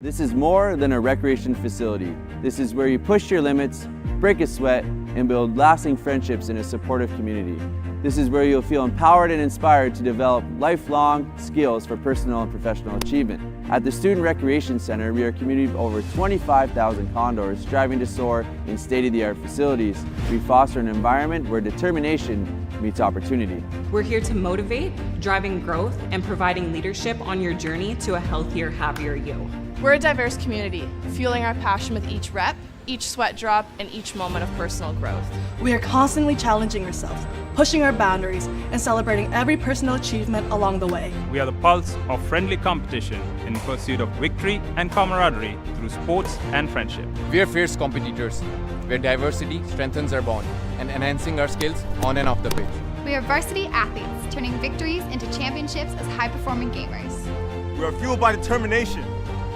This is more than a recreation facility. This is where you push your limits, break a sweat, and build lasting friendships in a supportive community. This is where you'll feel empowered and inspired to develop lifelong skills for personal and professional achievement. At the Student Recreation Center, we are a community of over 25,000 Condors striving to soar in state-of-the-art facilities. We foster an environment where determination meets opportunity. We're here to motivate, driving growth, and providing leadership on your journey to a healthier, happier you. We're a diverse community, fueling our passion with each rep, each sweat drop, and each moment of personal growth. We are constantly challenging ourselves, pushing our boundaries, and celebrating every personal achievement along the way. We are the pulse of friendly competition in pursuit of victory and camaraderie through sports and friendship. We are fierce competitors, where diversity strengthens our bond and enhancing our skills on and off the pitch. We are varsity athletes, turning victories into championships as high-performing gamers. We are fueled by determination,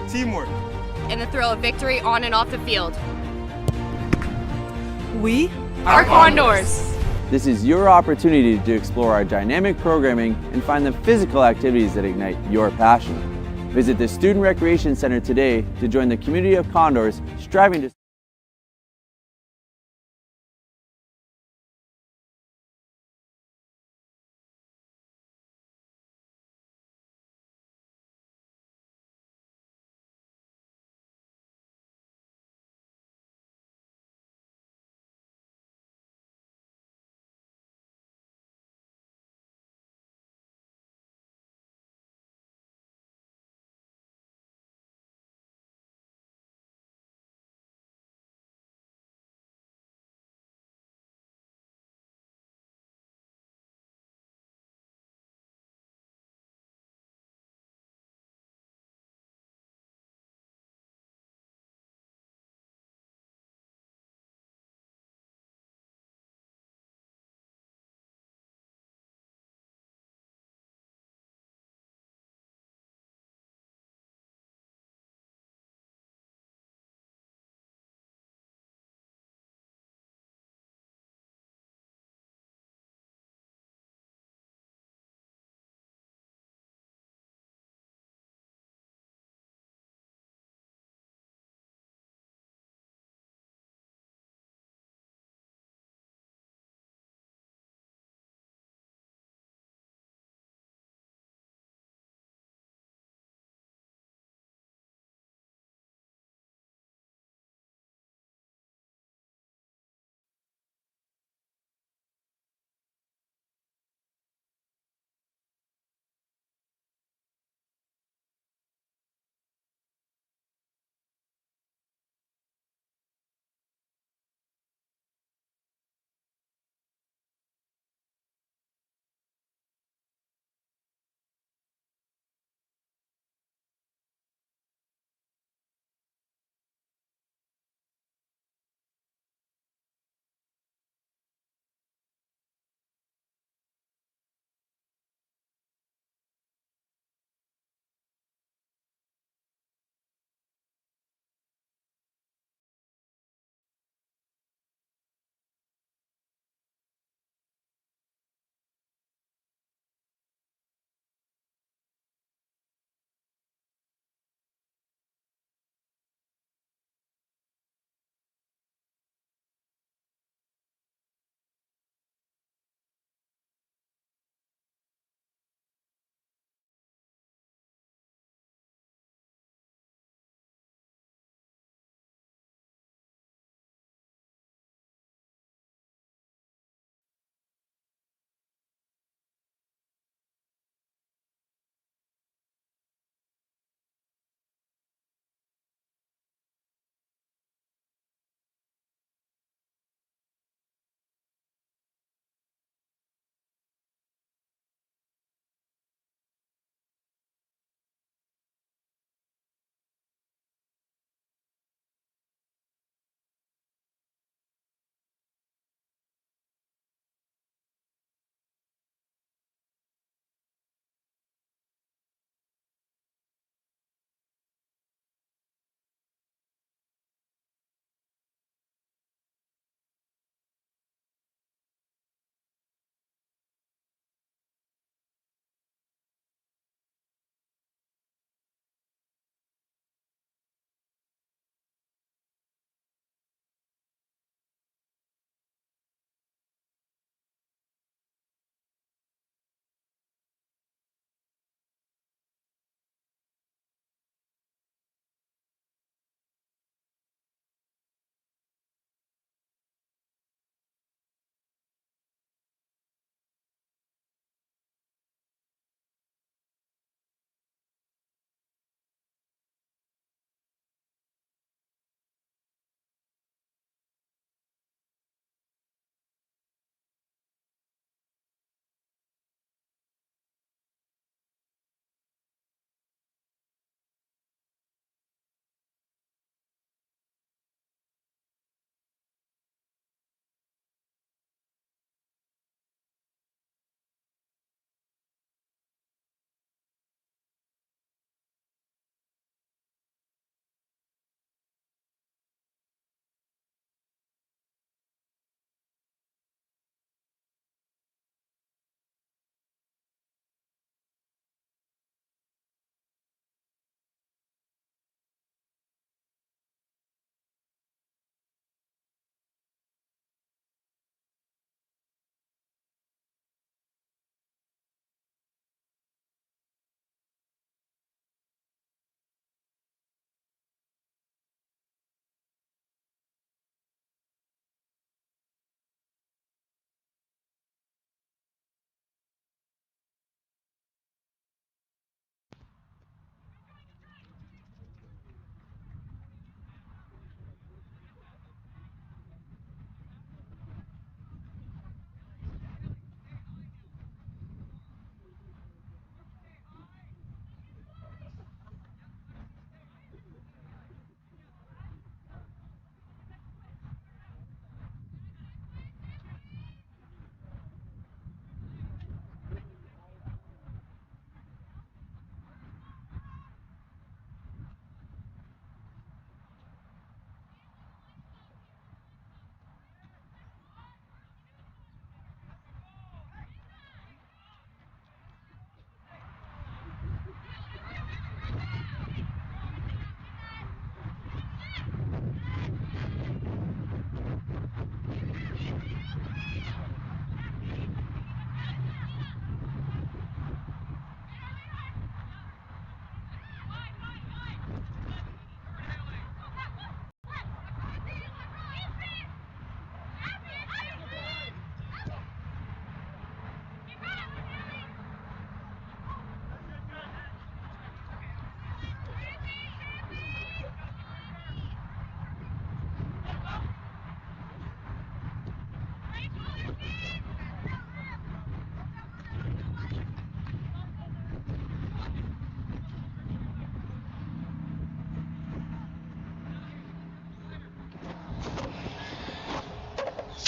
teamwork, and the thrill of victory on and off the field. We are Condors. This is your opportunity to explore our dynamic programming and find the physical activities that ignite your passion. Visit the Student Recreation Center today to join the community of Condors striving to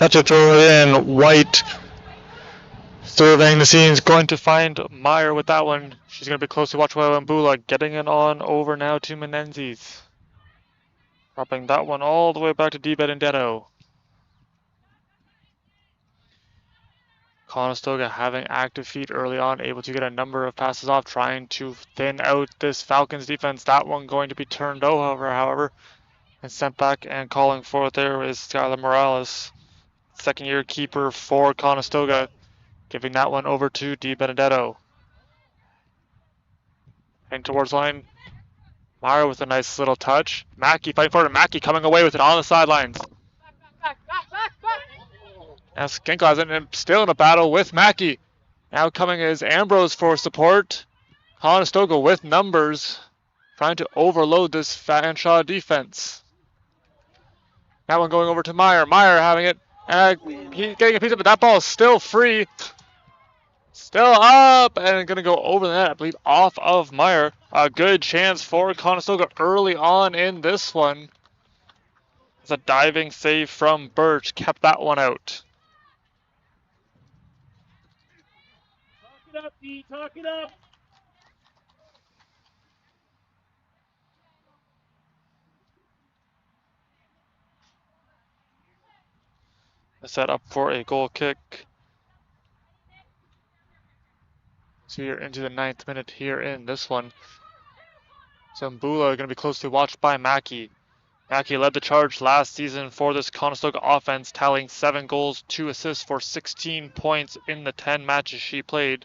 Set to throw it in. White surveying the scenes, going to find Meyer with that one. She's going to be close to watch Mbula, getting it on over now to Menendez. Dropping that one all the way back to D. Benedetto. Conestoga having active feet early on, able to get a number of passes off, trying to thin out this Falcons defense. That one going to be turned over, however, and sent back, and calling for it there is Skylar Morales, second-year keeper for Conestoga, giving that one over to Di Benedetto. Heading towards line. Meyer with a nice little touch. Mackey fighting for it. Mackey coming away with it on the sidelines. Now Skinkel still in a battle with Mackey. Now coming is Ambrose for support. Conestoga with numbers, trying to overload this Fanshawe defense. That one going over to Meyer. Meyer having it. He's getting a piece of it. That ball is still free. Still up and going to go over the net, I believe, off of Meyer. A good chance for Conestoga early on in this one. It's a diving save from Birch. Kept that one out. Talk it up, D. Talk it up. Set up for a goal kick. So you're into the 9th minute here in this one. So Mbula going to be closely watched by Mackey. Mackey led the charge last season for this Conestoga offense, tallying 7 goals, 2 assists for 16 points in the 10 matches she played.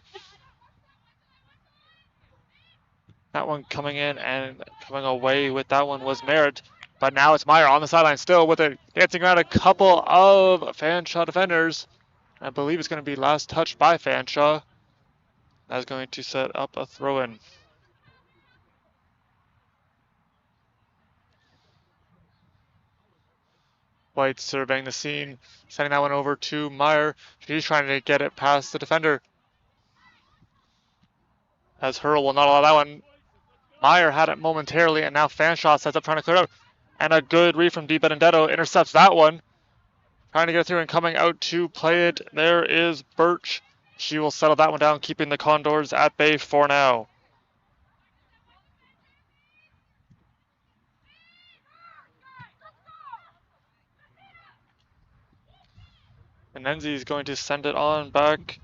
That one coming in and coming away with that one was Merritt. But now it's Meyer on the sideline still with it, dancing around a couple of Fanshawe defenders. I believe it's going to be last touched by Fanshawe. That's going to set up a throw-in. White surveying the scene, sending that one over to Meyer. She's trying to get it past the defender. As Hurl will not allow that one. Meyer had it momentarily, and now Fanshawe sets up trying to clear it out. And a good read from Di Benedetto intercepts that one. Trying to get through and coming out to play it. There is Birch. She will settle that one down, keeping the Condors at bay for now. Menenzi is going to send it on back.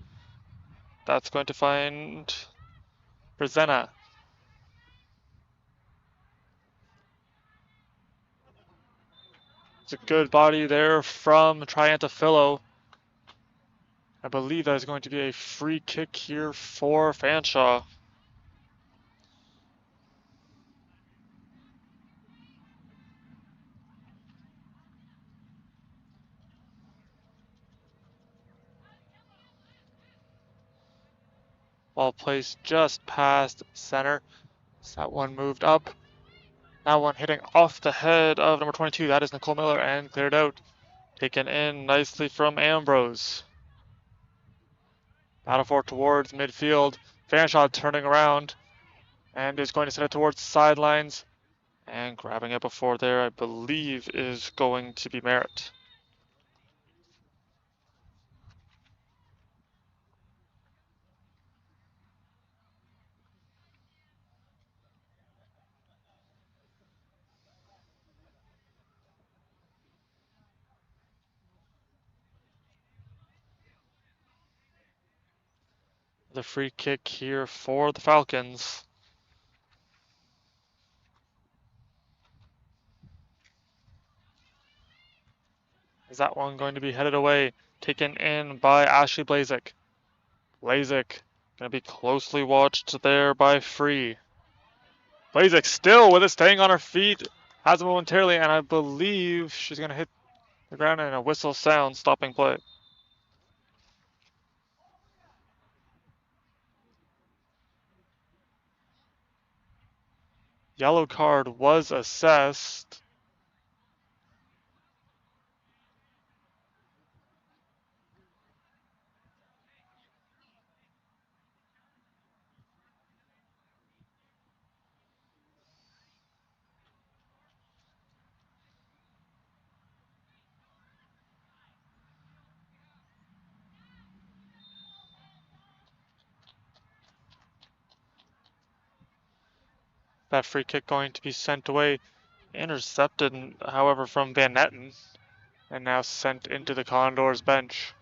That's going to find Brzena. It's a good body there from Triantafilo. I believe that is going to be a free kick here for Fanshawe. Ball placed just past center. So that one moved up. That one hitting off the head of number 22. That is Nicole Miller and cleared out. Taken in nicely from Ambrose. Battle for towards midfield. Fanshawe turning around and is going to send it towards the sidelines. And grabbing it before there, I believe, is going to be Merritt. The free kick here for the Falcons. Is that one going to be headed away? Taken in by Ashley Blazek. Blazek going to be closely watched there by Free. Blazek still with it, staying on her feet. Has it momentarily, and I believe she's going to hit the ground and a whistle sound, stopping play. Yellow card was assessed. That free kick going to be sent away. Intercepted, however, from Van Netten. And now sent into the Condors bench.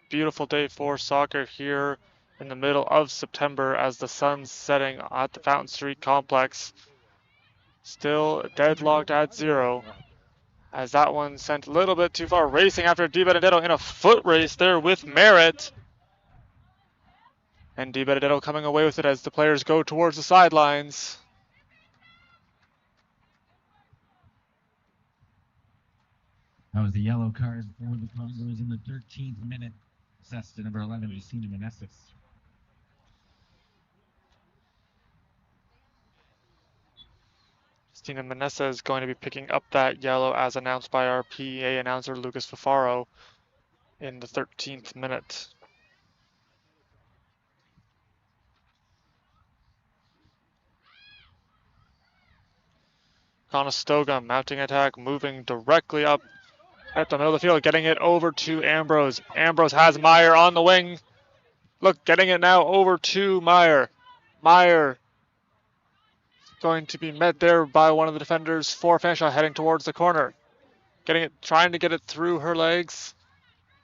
Beautiful day for soccer here in the middle of September as the sun's setting at the Fountain Street complex. Still deadlocked at 0. As that one sent a little bit too far. Racing after Di Benedetto in a foot race there with Merritt. And Di Benedetto coming away with it as the players go towards the sidelines. That was the yellow card for the Condors in the 13th minute. Assessed to number 11, Justina Meneses. Justina Meneses is going to be picking up that yellow as announced by our PA announcer Lucas Fafaro in the 13th minute. Conestoga mounting attack, moving directly up at the middle of the field, getting it over to Ambrose. Ambrose has Meyer on the wing. Look, getting it now over to Meyer. Meyer going to be met there by one of the defenders for Fanshawe, heading towards the corner. Trying to get it through her legs.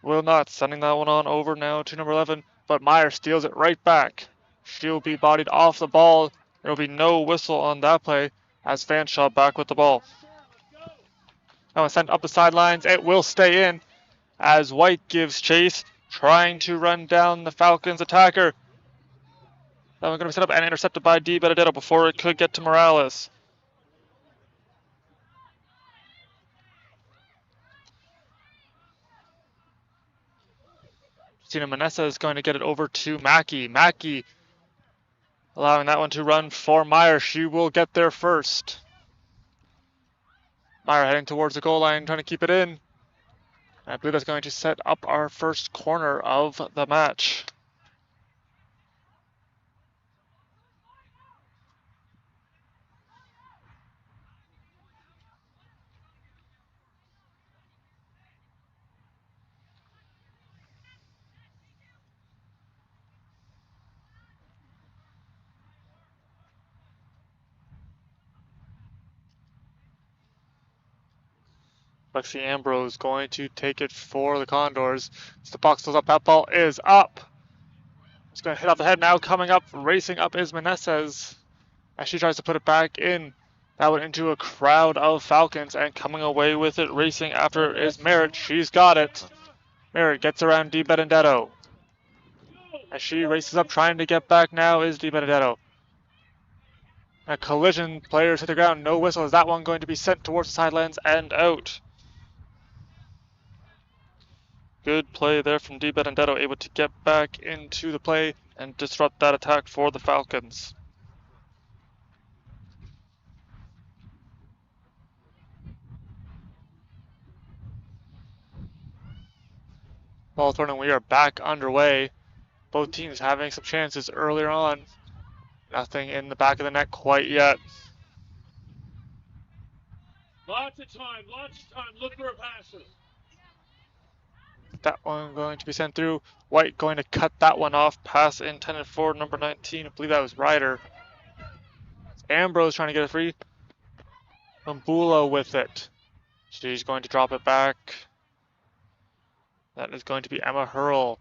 Will not, sending that one on over now to number 11, but Meyer steals it right back. She'll be bodied off the ball. There will be no whistle on that play as Fanshawe back with the ball. That one sent up the sidelines. It will stay in as White gives chase, trying to run down the Falcons attacker. That one going to be set up and intercepted by Di Benedetto before it could get to Morales. Justina Manessa is going to get it over to Mackey. Mackey allowing that one to run for Meyer. She will get there first. Meyer heading towards the goal line, trying to keep it in. I believe that's going to set up our first corner of the match. Lexi Ambrose going to take it for the Condors. As the box goes up, that ball is up. It's going to hit off the head now. Coming up, racing up is Meneses as she tries to put it back in. That went into a crowd of Falcons, and coming away with it, racing after is Merritt. She's got it. Merritt gets around Di Benedetto. As she races up, trying to get back now is Di Benedetto. A collision, players hit the ground, no whistle. Is that one going to be sent towards the sidelines and out? Good play there from Di Benedetto, able to get back into the play and disrupt that attack for the Falcons. Ball thrown, and we are back underway. Both teams having some chances earlier on. Nothing in the back of the net quite yet. Lots of time, look for a passer. That one going to be sent through. White going to cut that one off. Pass intended for number 19. I believe that was Ryder. Ambrose trying to get it free. Mbula with it. She's going to drop it back. That is going to be Emma Hurl.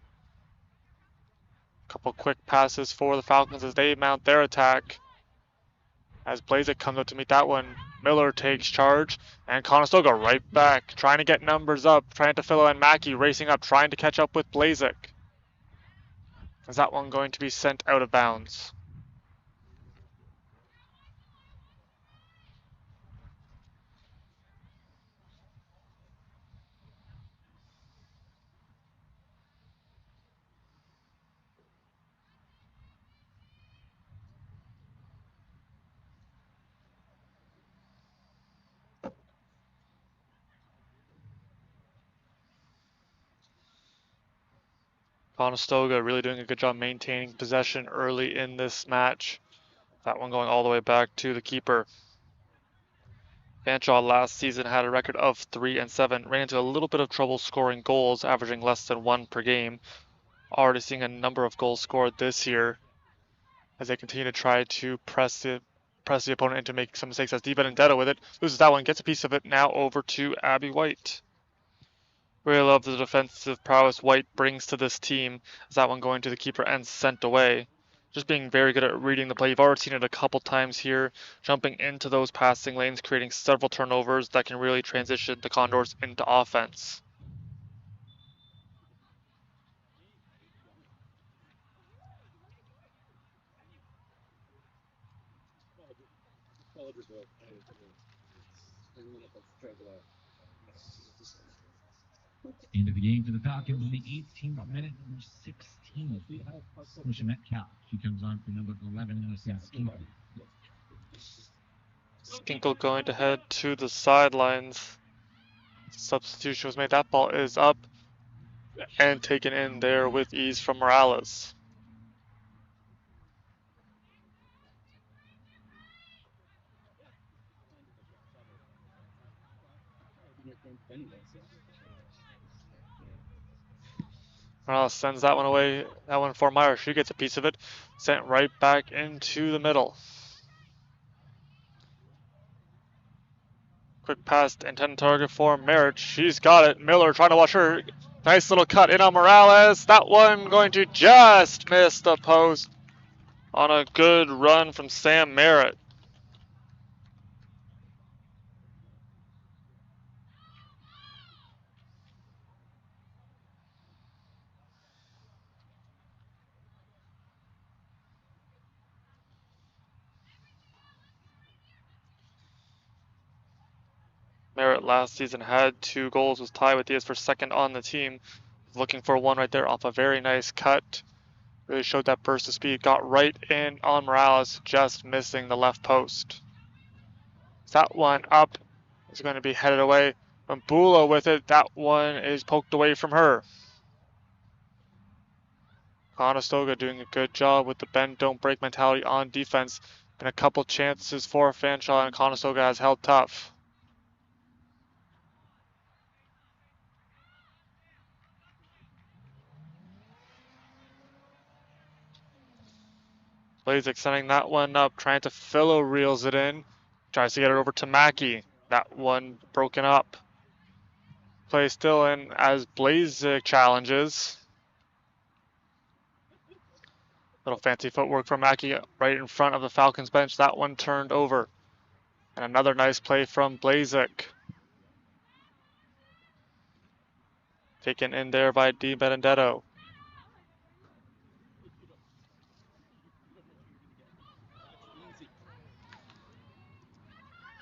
Couple quick passes for the Falcons as they mount their attack. As Blazek comes up to meet that one, Miller takes charge, and Conestoga right back, trying to get numbers up, trying to fill in. Mackey racing up, trying to catch up with Blazek. Is that one going to be sent out of bounds? Conestoga really doing a good job maintaining possession early in this match. That one going all the way back to the keeper. Fanshawe last season had a record of 3-7, ran into a little bit of trouble scoring goals, averaging less than 1 per game. Already seeing a number of goals scored this year, as they continue to try to press the opponent into making some mistakes. As Benedetto with it, loses that one, gets a piece of it. Now over to Abby White. Really love the defensive prowess White brings to this team. As that one going to the keeper and sent away. Just being very good at reading the play. You've already seen it a couple times here, jumping into those passing lanes, creating several turnovers that can really transition the Condors into offense. Into the game for the Falcons in the 18th minute, number 16. Pusha Metcalf. She comes on for number 11, Innocent Skinkle. Skinkle going to head to the sidelines. Substitution was made. That ball is up and taken in there with ease from Morales. Morales sends that one away. That one for Meyer. She gets a piece of it. Sent right back into the middle. Quick pass, intended target for Merritt. She's got it. Miller trying to watch her. Nice little cut in on Morales. That one going to just miss the post on a good run from Sam Merritt. Merritt last season had 2 goals, was tied with Diaz for second on the team. Looking for one right there off a very nice cut. Really showed that burst of speed. Got right in on Morales, just missing the left post. That one up is going to be headed away. Mbula with it. That one is poked away from her. Conestoga doing a good job with the bend, don't break mentality on defense. Been a couple chances for Fanshawe, and Conestoga has held tough. Blazik sending that one up, trying to Philo reels it in. Tries to get it over to Mackey. That one broken up. Play still in as Blazik challenges. Little fancy footwork from Mackey right in front of the Falcons bench. That one turned over. And another nice play from Blazik. Taken in there by Benedetto.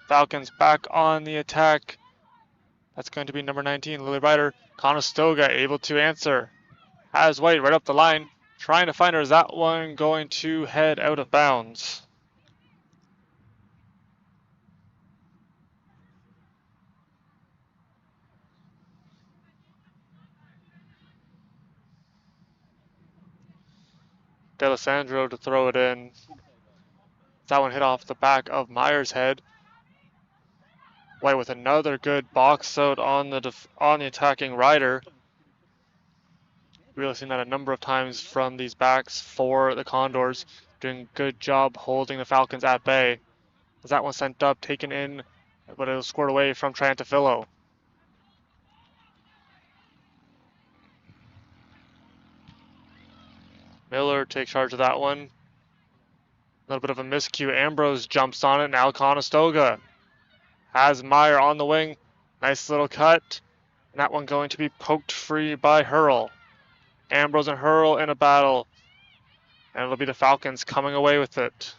Falcons back on the attack. That's going to be number 19, Lily Ryder. Conestoga able to answer. Has White right up the line. Trying to find her. Is that one going to head out of bounds? D'Alessandro to throw it in. That one hit off the back of Meyer's head. White with another good box out on the attacking rider. Really seen that a number of times from these backs for the Condors. Doing a good job holding the Falcons at bay. As that one sent up, taken in, but it was scored away from Trantifilo. Miller takes charge of that one. A little bit of a miscue. Ambrose jumps on it. Now Conestoga has Meyer on the wing. Nice little cut. And that one going to be poked free by Hurl. Ambrose and Hurl in a battle. And it'll be the Falcons coming away with it.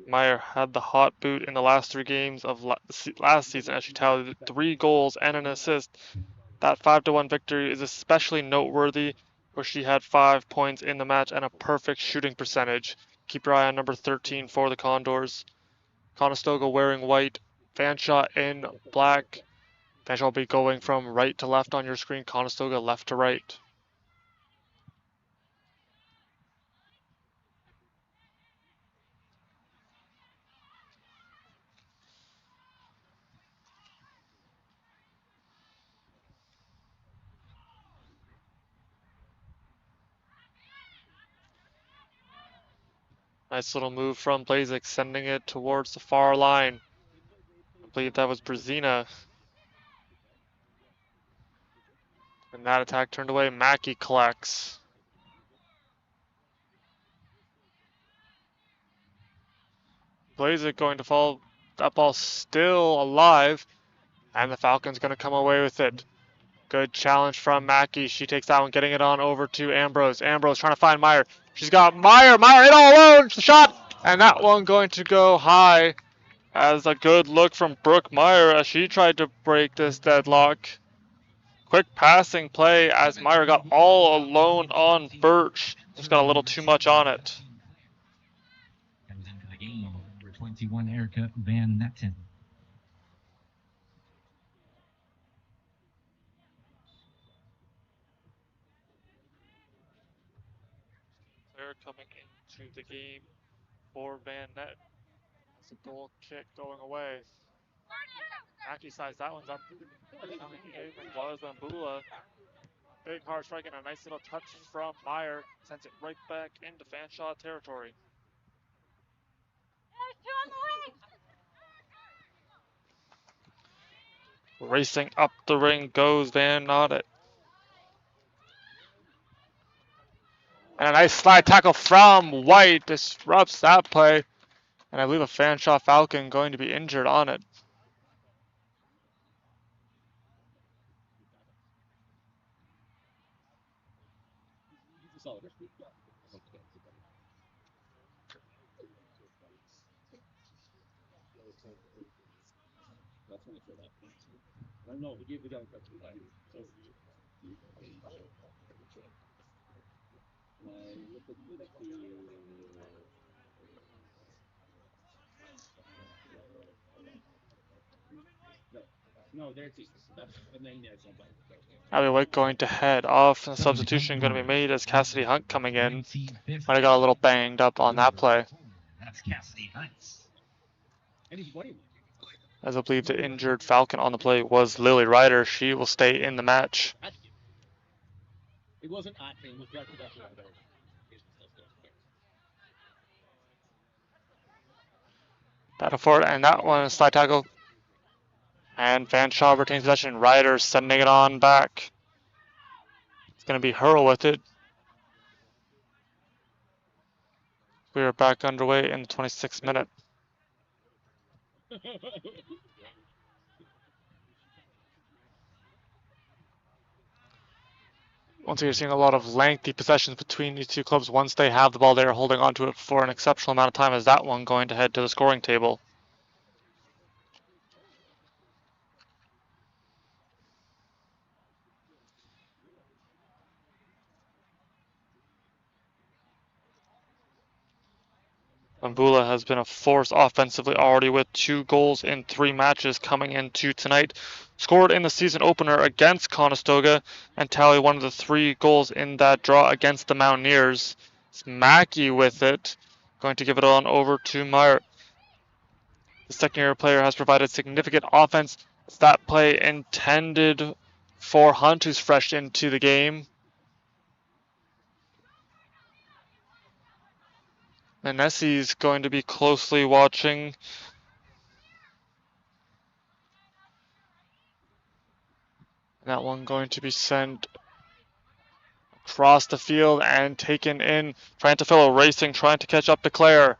Meyer had the hot boot in the last 3 games of last season as she tallied 3 goals and an assist. That 5-1 victory is especially noteworthy, where she had 5 points in the match and a perfect shooting percentage. Keep your eye on number 13 for the Condors. Conestoga wearing white, Fanshawe in black. Fanshawe will be going from right to left on your screen, Conestoga left to right. Nice little move from Blazek, sending it towards the far line. I believe that was Brzezina. And that attack turned away. Mackey collects. Blazek going to fall. That ball still alive. And the Falcons going to come away with it. Good challenge from Mackey. She takes that one, getting it on over to Ambrose. Ambrose trying to find Meyer. She's got Meyer. Meyer in all alone. The shot. And that one going to go high. As a good look from Brooke Meyer as she tried to break this deadlock. Quick passing play as Meyer got all alone on Birch. Just got a little too much on it. Comes into the game, number 21, Erica Van Netten. Player coming into the game for Van Net. It's a goal kick going away. Mackey size, that one's up. Coming in from Bambula. Big hard strike and a nice little touch from Meyer. Sends it right back into Fanshawe territory. Racing up the ring goes Van Noddet. And a nice slide tackle from White disrupts that play. And I believe a Fanshawe Falcon going to be injured on it. Abby White going to head off, and substitution going to be made as Cassidy Hunt coming in. Might have got a little banged up on that play. That's Cassidy Hunt. As I believe the injured Falcon on the play was Lily Ryder. She will stay in the match. It wasn't acting, it was reproduction. Battle for it, and that one is slide tackle. And Fanshawe retains possession. Ryder sending it on back. It's going to be Hurl with it. We are back underway in the 26th minute. Once again, you're seeing a lot of lengthy possessions between these two clubs. Once they have the ball, they are holding on to it for an exceptional amount of time. As that one going to head to the scoring table. Mbula has been a force offensively already with 2 goals in 3 matches coming into tonight. Scored in the season opener against Conestoga and tallied one of the 3 goals in that draw against the Mountaineers. It's Mackey with it, going to give it on over to Meyer. The second-year player has provided significant offense. It's that play intended for Hunt, who's fresh into the game. Manessi's going to be closely watching. That one going to be sent across the field and taken in. Triantafillo racing, trying to catch up to Claire.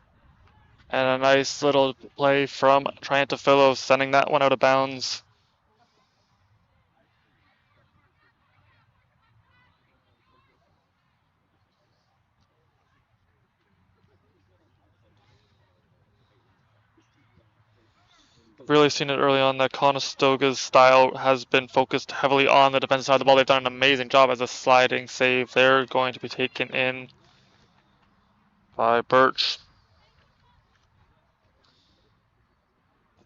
And a nice little play from Triantafillo, sending that one out of bounds. Really seen it early on that Conestoga's style has been focused heavily on the defensive side of the ball. They've done an amazing job as a sliding save. They're going to be taken in by Birch.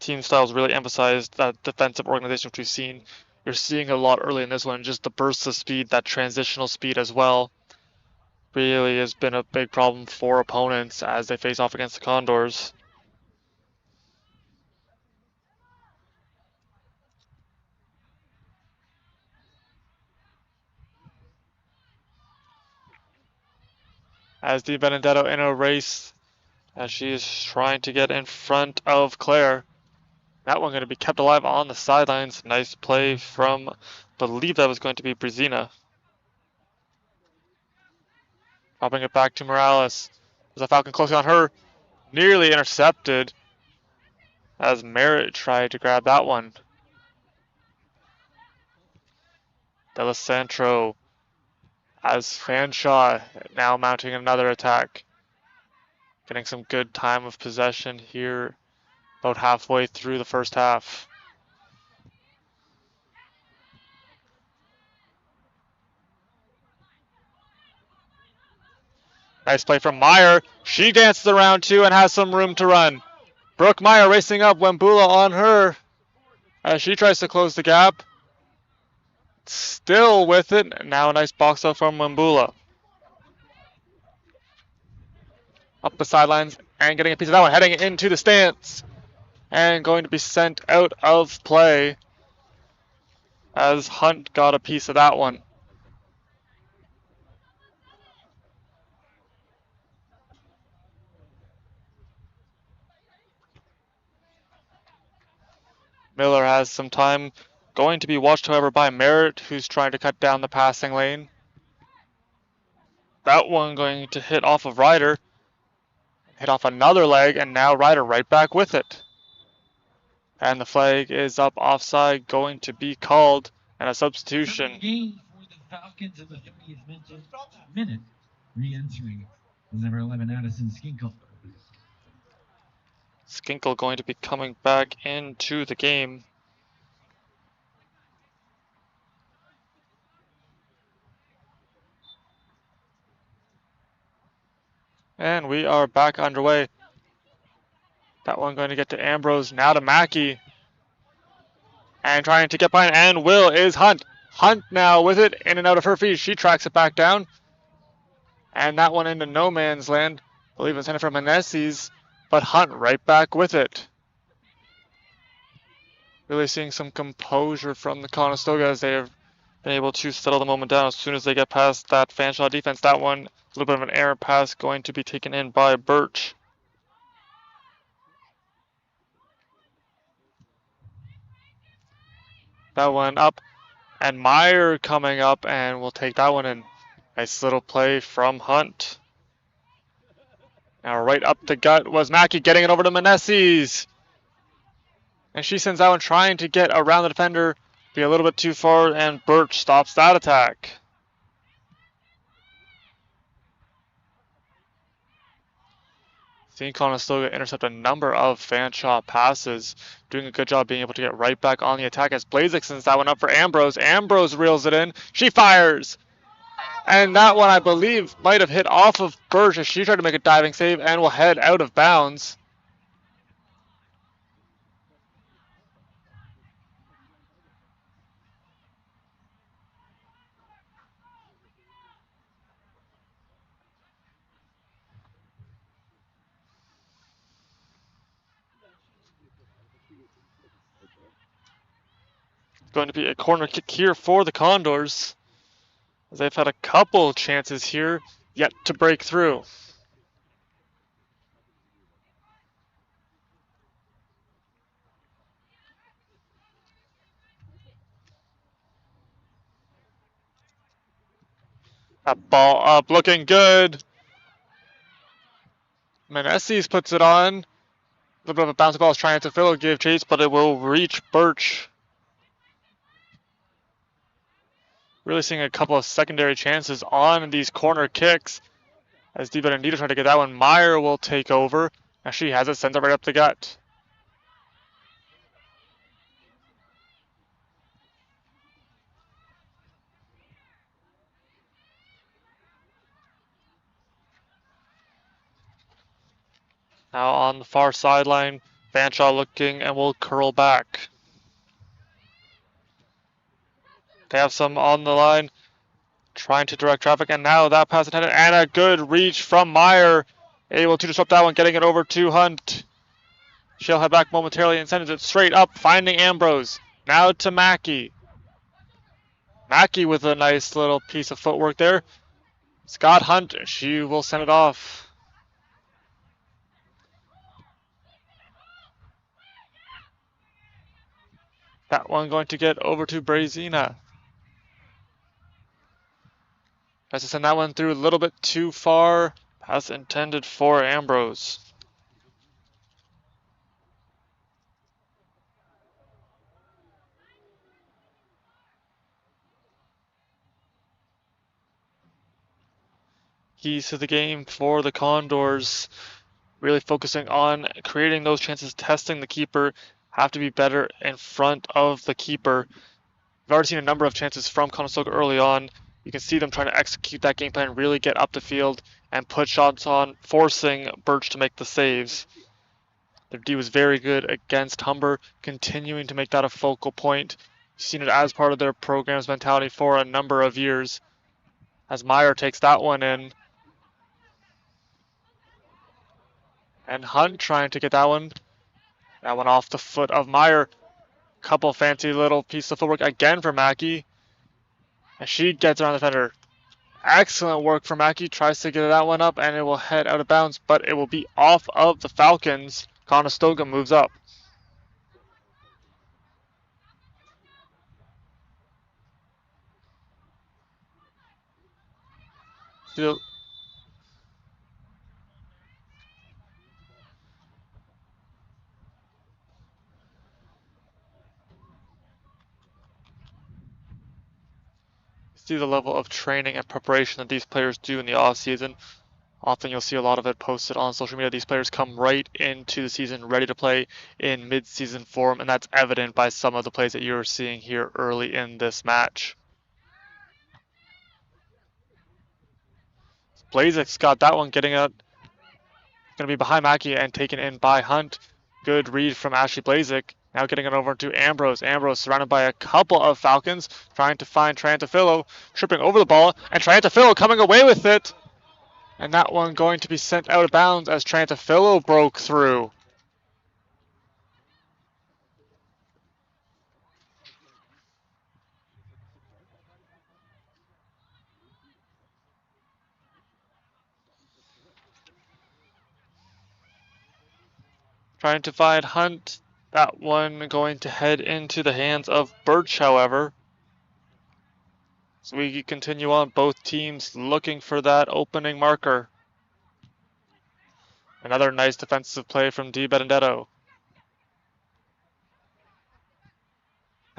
Team styles really emphasized that defensive organization which we've seen. You're seeing a lot early in this one, just the bursts of speed, that transitional speed as well. Really has been a big problem for opponents as they face off against the Condors. As Di Benedetto in a race as she is trying to get in front of Claire. That one going to be kept alive on the sidelines. Nice play from, believe that was going to be Brzezina. Dropping it back to Morales. There's a Falcon closely on her. Nearly intercepted as Merritt tried to grab that one. D'Alessandro as Fanshawe now mounting another attack. Getting some good time of possession here about halfway through the first half. Nice play from Meyer. She dances around too and has some room to run. Brooke Meyer racing up, Wembula on her as she tries to close the gap. Still with it. Now a nice box out from Wembula. Up the sidelines and getting a piece of that one, heading into the stance. And going to be sent out of play as Hunt got a piece of that one. Miller has some time. Going to be watched, however, by Merritt, who's trying to cut down the passing lane. That one going to hit off of Ryder. Hit off another leg, and now Ryder right back with it. And the flag is up offside, going to be called, and a substitution. Game for the Falcons in the 30th minute. Re-entering is number 11, Addison Skinkle. Skinkle going to be coming back into the game. And we are back underway. That one going to get to Ambrose, now to Mackey. And trying to get behind, and will is Hunt. Hunt now with it, in and out of her feet. She tracks it back down. And that one into no man's land. I believe it's intended for Meneses, but Hunt right back with it. Really seeing some composure from the Conestoga as they have been able to settle the moment down as soon as they get past that Fanshawe defense. That one, a little bit of an errant pass going to be taken in by Birch. That one up, and Meyer coming up, and we'll take that one in. Nice little play from Hunt. Now right up the gut was Mackey, getting it over to Meneses. And she sends that one trying to get around the defender, be a little bit too far, and Birch stops that attack. Seeing Conestoga intercept a number of Fanshawe passes, doing a good job being able to get right back on the attack as Blazek sends that one up for Ambrose. Ambrose reels it in. She fires. And that one, I believe, might have hit off of Birch as she tried to make a diving save and will head out of bounds. Going to be a corner kick here for the Condors, as they've had a couple chances here yet to break through. That ball up, looking good. Meneses puts it on. A little bit of a bouncy ball is trying to fill, give chase, but it will reach Birch. Really seeing a couple of secondary chances on these corner kicks. As Di Benedito trying to get that one, Meyer will take over. Now she has it, sends it right up the gut. Now on the far sideline, Fanshawe looking and will curl back. They have some on the line, trying to direct traffic, and now that pass intended, and a good reach from Meyer, able to disrupt that one, getting it over to Hunt. She'll head back momentarily and sends it straight up, finding Ambrose. Now to Mackey. Mackey with a nice little piece of footwork there. Scott Hunt, she will send it off. That one going to get over to Brazina. Tries to send that one through a little bit too far. Pass intended for Ambrose. Keys to the game for the Condors. Really focusing on creating those chances, testing the keeper. Have to be better in front of the keeper. We've already seen a number of chances from Conestoga early on. You can see them trying to execute that game plan, really get up the field and put shots on, forcing Birch to make the saves. Their D was very good against Humber, continuing to make that a focal point. You've seen it as part of their program's mentality for a number of years. As Meyer takes that one in. And Hunt trying to get that one. That one off the foot of Meyer. Couple fancy little piece of footwork again for Mackey. And she gets around the defender. Excellent work for Mackey. Tries to get that one up and it will head out of bounds, but it will be off of the Falcons. Conestoga moves up. Still. See the level of training and preparation that these players do in the off season. Often you'll see a lot of it posted on social media. These players come right into the season ready to play in mid-season form, and that's evident by some of the plays that you're seeing here early in this match. Blazek's got that one getting out. Going to be behind Mackey and taken in by Hunt. Good read from Ashley Blazek. Now getting it over to Ambrose. Ambrose surrounded by a couple of Falcons, trying to find Trantafillo, tripping over the ball, and Trantafillo coming away with it. And that one going to be sent out of bounds as Trantafillo broke through. Trying to find Hunt. That one going to head into the hands of Birch, however. So we continue on, both teams looking for that opening marker. Another nice defensive play from Di Benedetto.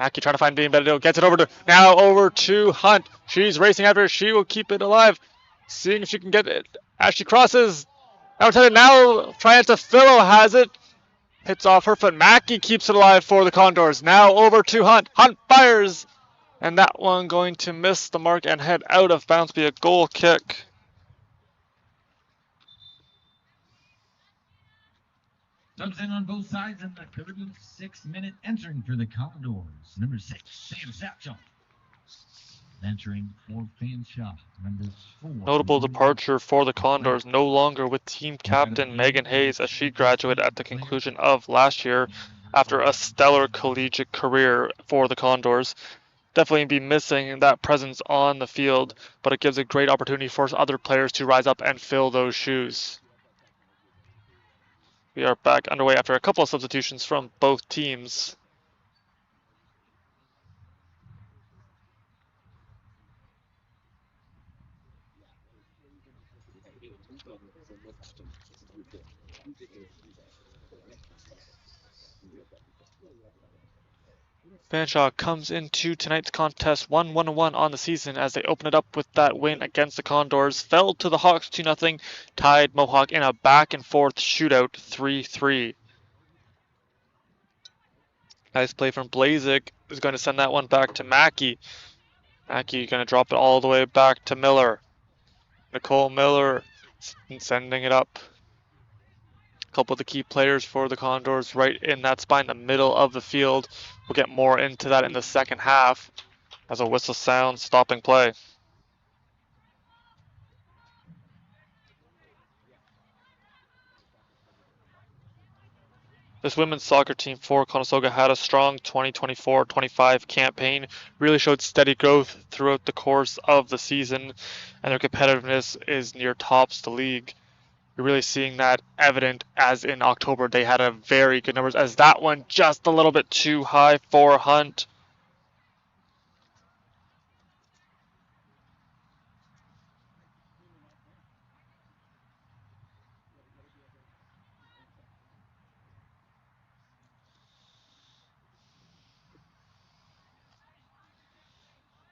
Mackey trying to find Di Benedetto, gets it over to Hunt. She's racing after it, she will keep it alive. Seeing if she can get it as she crosses. Now Trantafillo has it. Hits off her foot. Mackey keeps it alive for the Condors. Now over to Hunt. Hunt fires. And that one going to miss the mark and head out of bounds, be a goal kick. Subs in on both sides in the 36th minute, entering for the Condors. Number 6, Sam Satchel. Entering for Fanshawe, number 4. Notable departure for the Condors, no longer with team captain Megan Hayes as she graduated at the conclusion of last year after a stellar collegiate career for the Condors. Definitely be missing that presence on the field, but it gives a great opportunity for other players to rise up and fill those shoes. We are back underway after a couple of substitutions from both teams. Fanshawe comes into tonight's contest 1-1-1 on the season as they open it up with that win against the Condors. Fell to the Hawks 2-0, tied Mohawk in a back and forth shootout 3-3. Nice play from Blazek, who's going to send that one back to Mackey. Mackey going to drop it all the way back to Miller. Nicole Miller sending it up. A couple of the key players for the Condors right in that spot in the middle of the field. We'll get more into that in the second half as a whistle sounds, stopping play. This women's soccer team for Conestoga had a strong 2024-25 campaign, really showed steady growth throughout the course of the season, and their competitiveness is near tops the league. You're really seeing that evident as in October they had a very good numbers, as that one just a little bit too high for Hunt.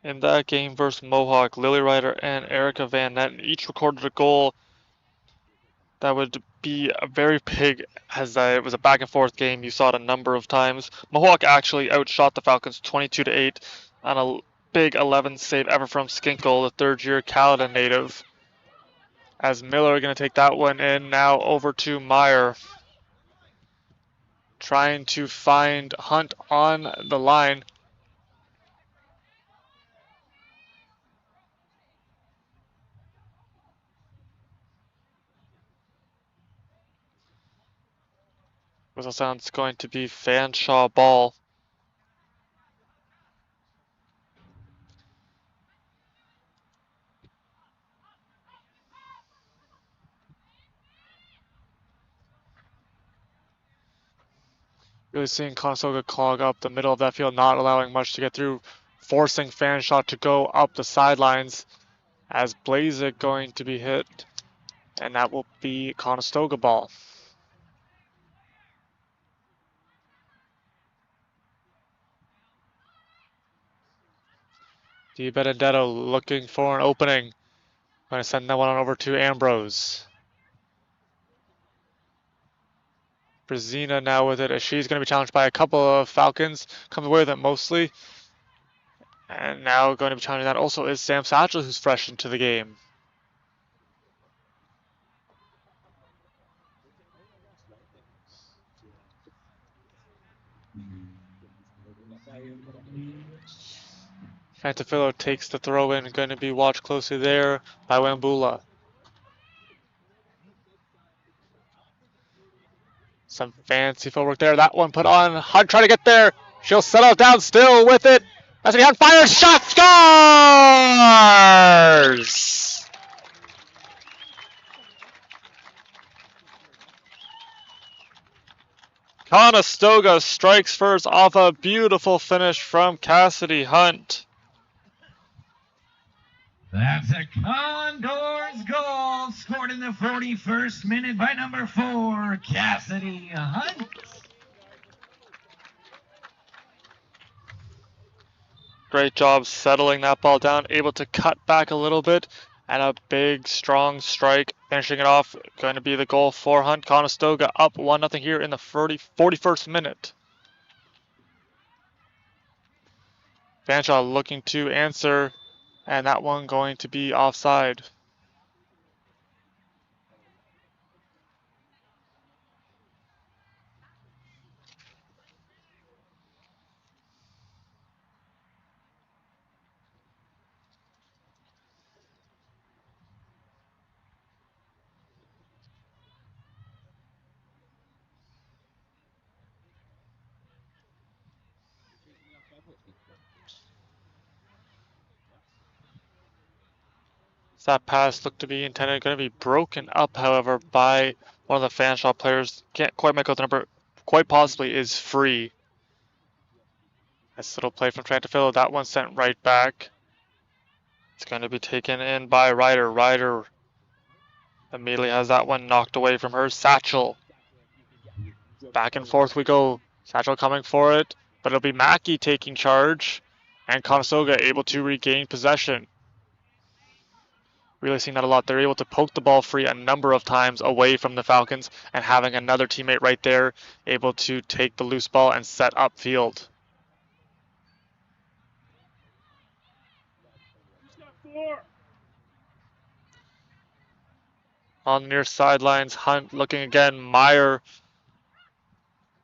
In that game versus Mohawk, Lily Ryder and Erica Van Netten each recorded a goal that would be a very big, as it was a back and forth game. You saw it a number of times. Mohawk actually outshot the Falcons 22-8 on a big 11th save ever from Skinkle, the third-year Caledon native. As Miller going to take that one in, now over to Meyer. Trying to find Hunt on the line. Whistle sound's going to be Fanshawe ball. Really seeing Conestoga clog up the middle of that field, not allowing much to get through, forcing Fanshawe to go up the sidelines as Blazik going to be hit, and that will be Conestoga ball. Di Benedetto looking for an opening. Going to send that one on over to Ambrose. Brazina now with it, as she's going to be challenged by a couple of Falcons. Comes away with it mostly. And now going to be challenging that also is Sam Satchel, who's fresh into the game. Fantafillo takes the throw in, going to be watched closely there by Wambula. Some fancy footwork there. That one put on. Hunt trying to get there. She'll settle down still with it. That's when Hunt fires. Shot scores! Conestoga strikes first off a beautiful finish from Cassidy Hunt. That's a Condors goal scored in the 41st minute by number 4, Cassidy Hunt. Great job settling that ball down, able to cut back a little bit, and a big, strong strike, finishing it off. Going to be the goal for Hunt. Conestoga up 1-0 here in the 41st minute. Fanshawe looking to answer, and that one going to be offside. That pass looked to be intended, going to be broken up, however, by one of the Fanshawe players. Can't quite make out the number, quite possibly is free. Nice little play from Trantafillo. That one sent right back. It's going to be taken in by Ryder. Ryder immediately has that one knocked away from her. Satchel. Back and forth we go. Satchel coming for it, but it'll be Mackey taking charge, and Conestoga able to regain possession. Really seeing that a lot. They're able to poke the ball free a number of times away from the Falcons, and having another teammate right there able to take the loose ball and set up field. On the near sidelines, Hunt looking again. Meyer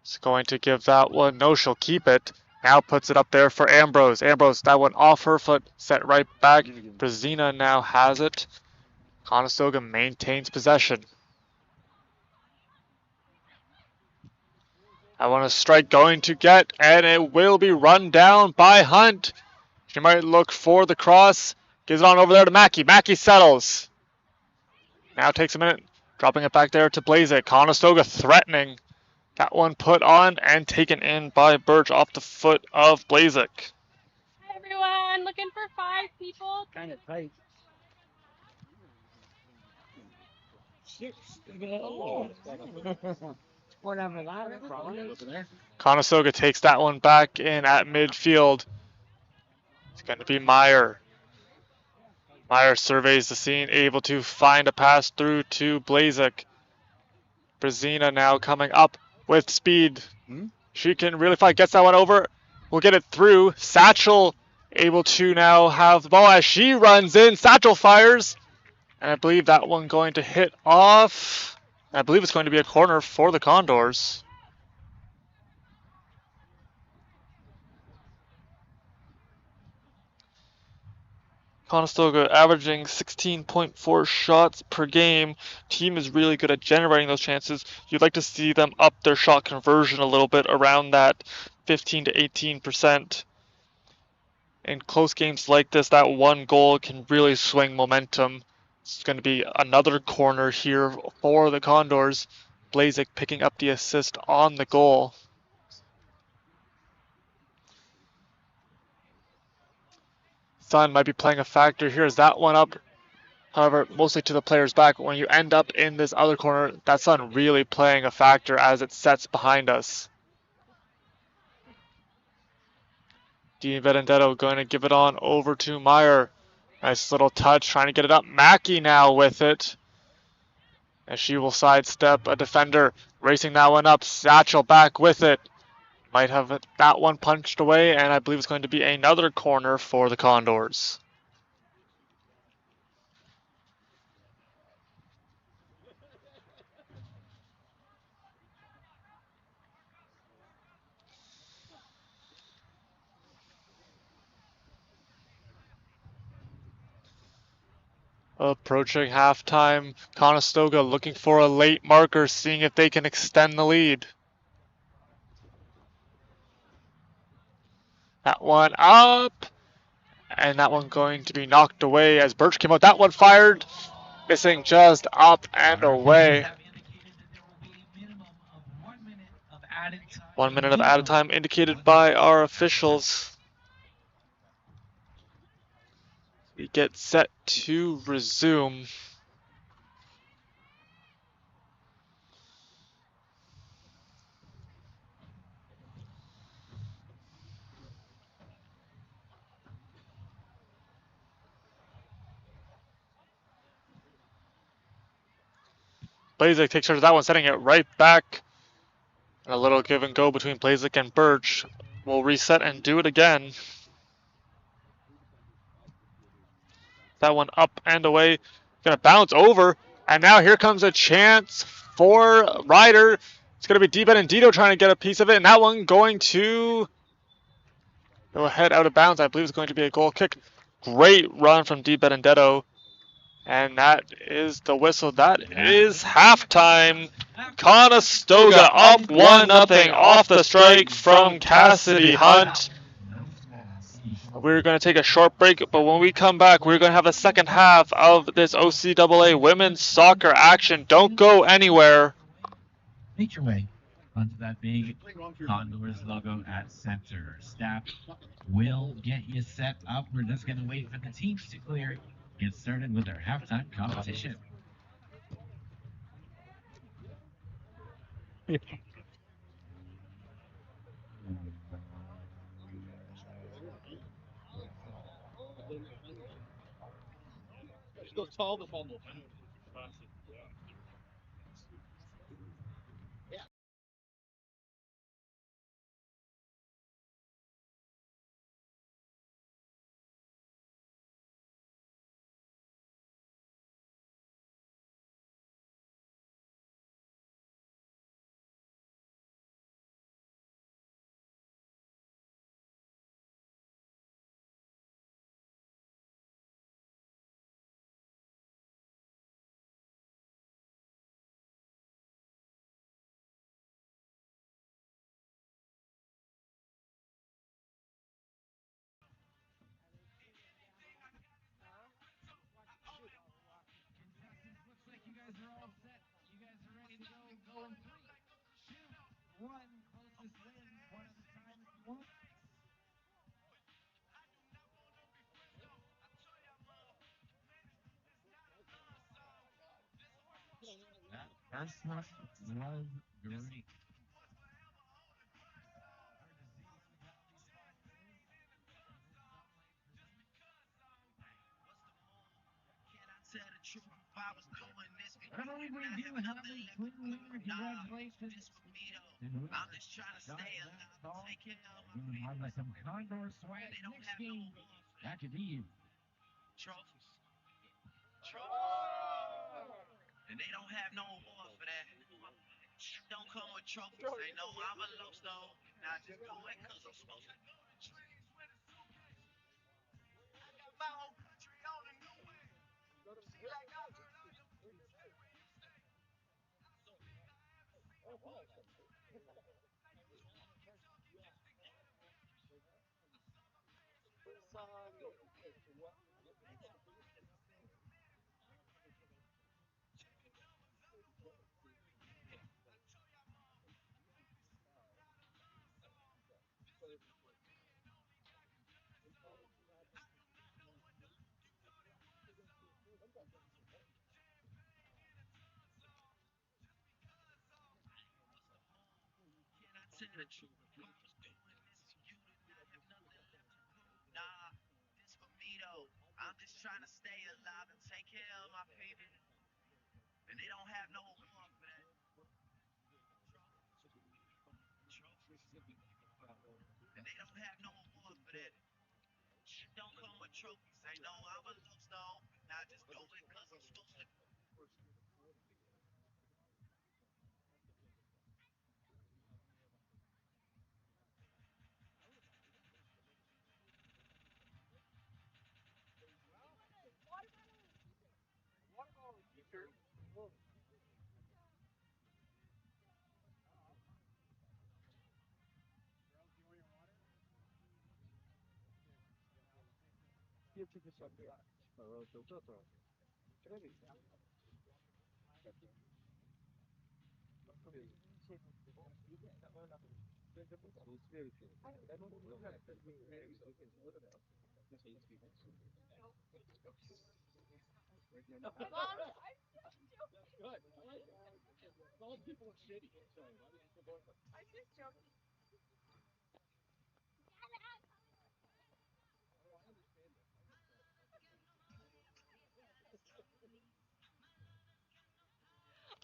is going to give that one. No, she'll keep it. Now puts it up there for Ambrose. Ambrose, that one off her foot, set right back. Brazina now has it. Conestoga maintains possession. I want a strike going to get, and it will be run down by Hunt. She might look for the cross. Gives it on over there to Mackey. Mackey settles. Now takes a minute. Dropping it back there to Blazik. Conestoga threatening. That one put on and taken in by Birch off the foot of Blazik. Hi everyone, looking for 5 people. Kind of tight. 6. Oh. Whatever that. Conestoga takes that one back in at midfield. It's going to be Meyer. Meyer surveys the scene, able to find a pass through to Blazik. Brazina now coming up with speed. She can really fight, gets that one over. We'll get it through. Satchel able to now have the ball as she runs in. Satchel fires. And I believe that one going to hit off. I believe it's going to be a corner for the Condors. Conestoga averaging 16.4 shots per game. Team is really good at generating those chances. You'd like to see them up their shot conversion a little bit, around that 15 to 18%. In close games like this, that one goal can really swing momentum. It's going to be another corner here for the Condors. Blazik picking up the assist on the goal. Sun might be playing a factor here as that one up. However, mostly to the player's back. When you end up in this other corner, that Sun really playing a factor as it sets behind us. Dean Benedetto going to give it on over to Meyer. Nice little touch, trying to get it up. Mackey now with it. As she will sidestep a defender. Racing that one up. Satchel back with it. Might have that one punched away, and I believe it's going to be another corner for the Condors. Approaching halftime, Conestoga looking for a late marker, seeing if they can extend the lead. That one up, and that one going to be knocked away as Birch came out. That one fired, missing just up and away. 1 minute of added time indicated by our officials. We get set to resume. Blazik takes charge of that one, setting it right back. And a little give and go between Blazik and Birch. We'll reset and do it again. That one up and away. Gonna bounce over. And now here comes a chance for Ryder. It's gonna be DiBenedetto trying to get a piece of it. And that one going to go ahead out of bounds. I believe it's going to be a goal kick. Great run from DiBenedetto. And that is the whistle. That is halftime. Conestoga up 1-0 off the strike from Cassidy Hunt. We're going to take a short break, but when we come back, we're going to have the second half of this OCAA women's soccer action. Don't go anywhere. Make your way onto that big Condors logo at center. Staff will get you set up. We're just going to wait for the teams to clear. Get started with our halftime competition. Go tall the fumble. First one was great. Tell the truth, if I was doing this, Everybody do have a clean winner. Congratulations. I'm just trying to stay alive, take care of my people. On some Condors swag. Next game, back at Eve. Trophies. Trophies. And they don't have no award for that. Don't come with trophies. Ain't no envelopes though. Not just do it because I'm supposed to. I got my whole country on the new way. She like I heard I do. Tell the truth, if I was doing this to you, then I have nothing left to prove. Nah, this for me though. I'm just trying to stay alive and take care of my people. And they don't have no award for that. Trophies. And they don't have no award for that. Don't come with trophies. Ain't no envelopes though. Not just do it because I'm supposed to.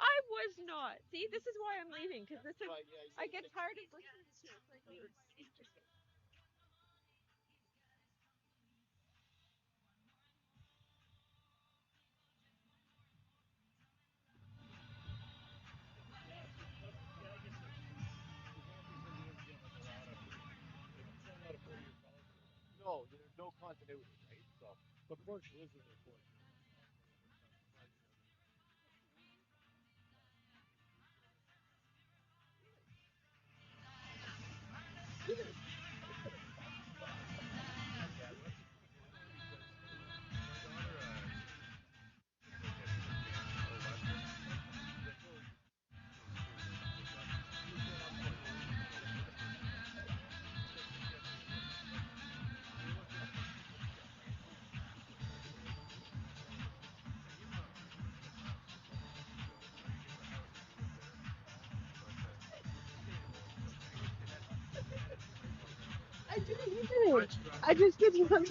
I was not. See, this is why I'm leaving because this is. I get tired of listening to it like this. No, there's no continuity, right? So, but Portugal isn't a Portugal. I didn't either. I just did one.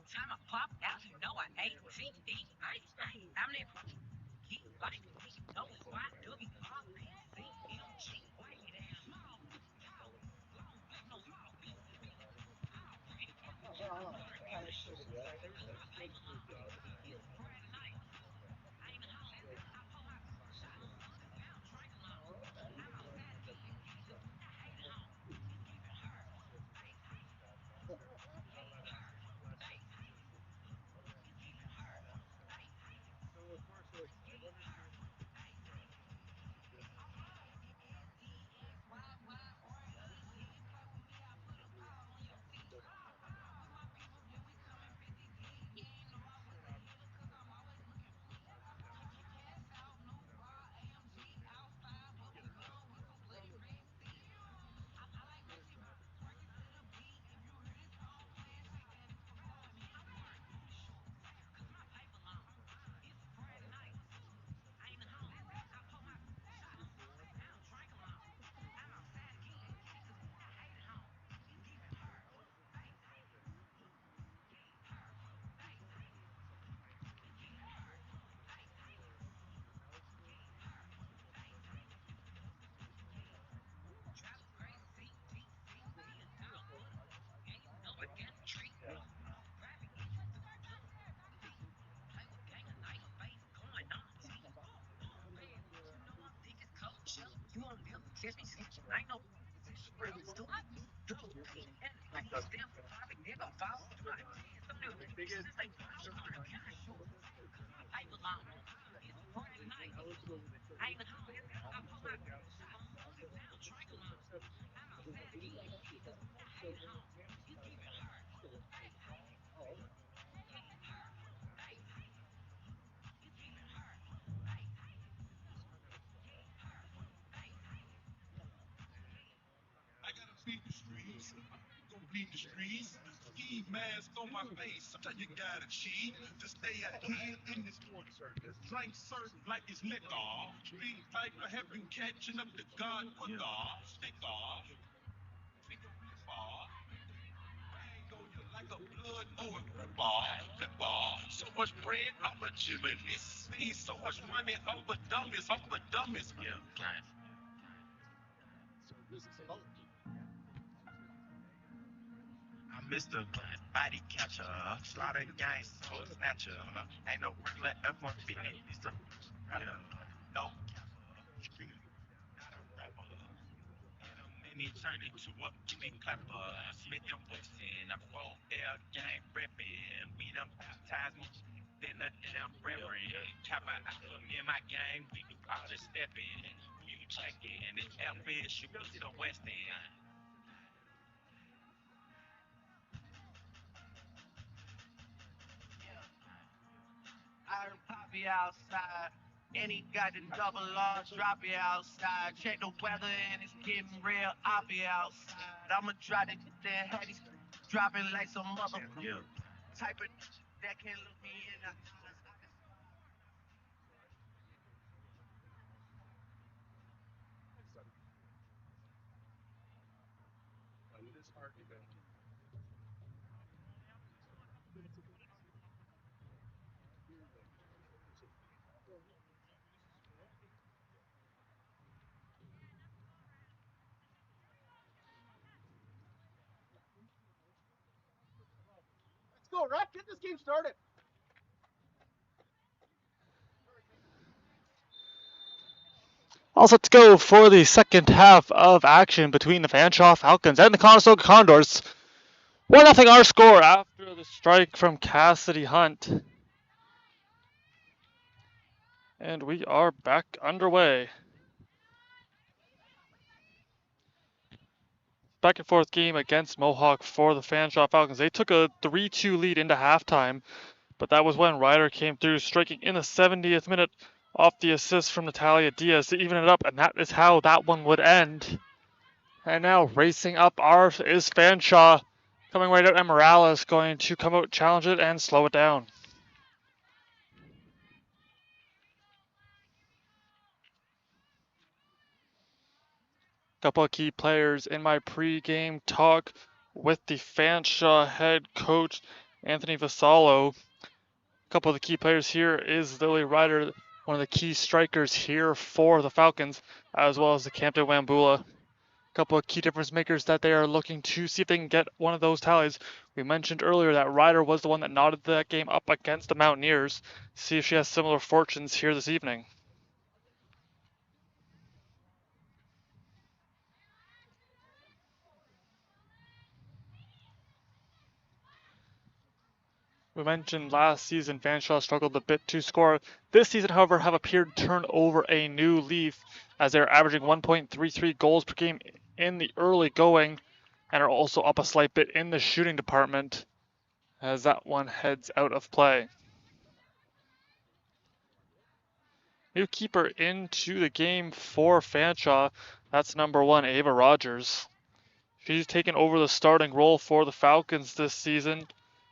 time I pop out, you know I ATE. I'm that geek like you know it's YWRBCMG. Way down. Long black, no small business. It's Friday night. I ain't home. I pull my shot. Now I'm drinking alone. I'm outside again. I hate it home. It's giving her. Hey, hey. Giving her. Hey, hey. It's giving her. Hey, hey. It's giving her. Hey, hey. SDXYYRE. Play with me, I put a ball on your feet. All my people, then we coming 50 deep. You ain't know I was a hitter, cause I'm always looking fleet. Get your cash out, no raw AMG outside, but we love with some bloody red seats. I like Missy twerking to the beat. If you hear this song playing, shake that for me. I'm wearing booty shorts, cause my paper long. It's Friday night. I ain't home. I pull my shot. Now I'm drinking alone. I'm outside again. I hate it home. It's giving her. Hey, hey. Giving her. Hey, hey. It's giving her. Hey, hey. Giving her. Hey, hey. Drive crazy, DC, he a dog, but and you know I got the treat. Private interest to my play with gang of night face going on T. Bad bitch, you know I'm thick as culture. You won't never catch me snitching. I ain't no real stupid. Double P and the stand for private nigga fall through my pants. Some new bitches they watch on the cash short. Cause my paper long. It's Friday night. I ain't home. I pull my shot. Now I'm drinking alone. I'm outside again. I hate it home. It's giving her. Hey, hey. Giving her. Hey, hey. It's giving her. Hey, hey. Giving her. Hey, hey. I gotta beat the streets. Gonna beat the streets. Ski mask on my face. Sometimes you gotta cheat to stay ahead in this morning. Drink certain like it's liquor. Big type of have you catching up to God quicker. Stick off. Pick up flip off. Bang on you like a blood or a grip off. Flip off. So much bread, I'm a gymnast. Need so much money over dummies. Yeah, client. I'm Mr. Body Catcher, Slaughter Gang Soul Snatcher. Ain't no regular F1 fitness. No street, not a rapper. And a mini turn into a big clapper. Smith and Wesson, a 4L gang reppin'. We done baptized me, then the damn reverend. Kappa Alpha, me and my gang, we do all the stepping. Who you checking? It's Elfish, you go to the West End. I heard Poppy outside, and he got the double large droppy outside. Check the weather and it's getting real obby outside. I'ma try to get that heady dropping like some mother type of that can look me in the eyes. Let's go, Rep. Get this game started. All set to go for the second half of action between the Fanshawe Falcons and the Conestoga Condors. 1-0 our score after the strike from Cassidy Hunt. And we are back underway. Back and forth game against Mohawk for the Fanshawe Falcons. They took a 3-2 lead into halftime, but that was when Ryder came through, striking in the 70th minute off the assist from Natalia Diaz to even it up, and that is how that one would end. And now racing up ours is Fanshawe, coming right out, and Morales going to come out, challenge it, and slow it down. Couple of key players in my pre-game talk with the Fanshawe head coach Anthony Vasallo. A couple of the key players here is Lily Ryder, one of the key strikers here for the Falcons, as well as the Campton Wambula. A couple of key difference makers that they are looking to see if they can get one of those tallies. We mentioned earlier that Ryder was the one that knotted that game up against the Mountaineers. See if she has similar fortunes here this evening. We mentioned last season Fanshawe struggled a bit to score. This season, however, have appeared to turn over a new leaf as they're averaging 1.33 goals per game in the early going and are also up a slight bit in the shooting department as that one heads out of play. New keeper into the game for Fanshawe. That's number 1, Ava Rogers. She's taken over the starting role for the Falcons this season,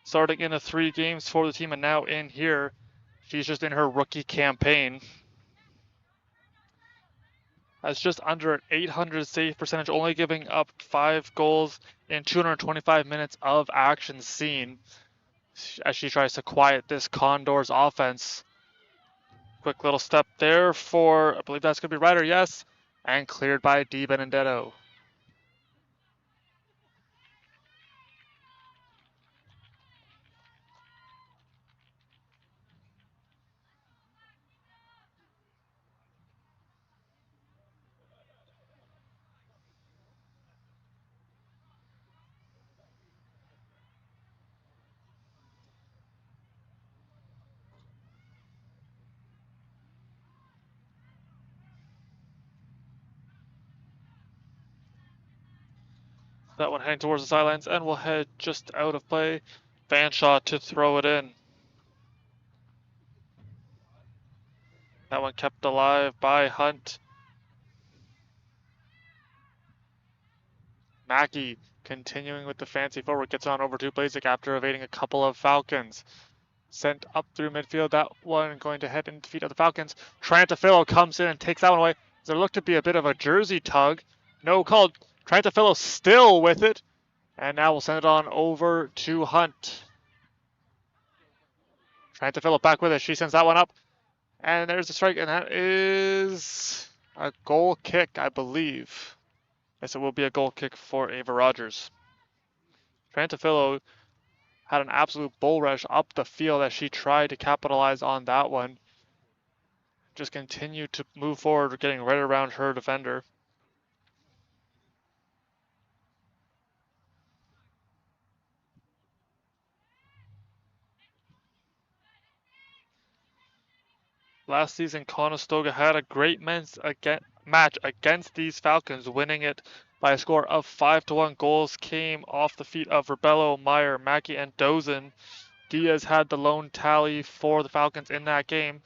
starting in the 3 games for the team and now in here. She's just in her rookie campaign. Has just under an 800 save percentage, only giving up 5 goals in 225 minutes of action seen as she tries to quiet this Condors offense. Quick little step there for, I believe that's going to be Ryder, yes, and cleared by Di Benedetto. That one heading towards the sidelines and will head just out of play. Fanshawe to throw it in. That one kept alive by Hunt. Mackey continuing with the fancy forward, gets on over to Blazik after evading a couple of Falcons. Sent up through midfield, that one going to head into the feet of the Falcons. Trantafillo comes in and takes that one away. There looked to be a bit of a jersey tug. No call. Trantafillo still with it. And now we'll send it on over to Hunt. Trantafillo back with it. She sends that one up. And there's the strike, and that is a goal kick, I believe. Yes, it will be a goal kick for Ava Rogers. Trantafillo had an absolute bull rush up the field as she tried to capitalize on that one. Just continued to move forward, getting right around her defender. Last season, Conestoga had a great match against these Falcons, winning it by a score of 5-1. Goals came off the feet of Rebello, Meyer, Mackey, and Dozen. Diaz had the lone tally for the Falcons in that game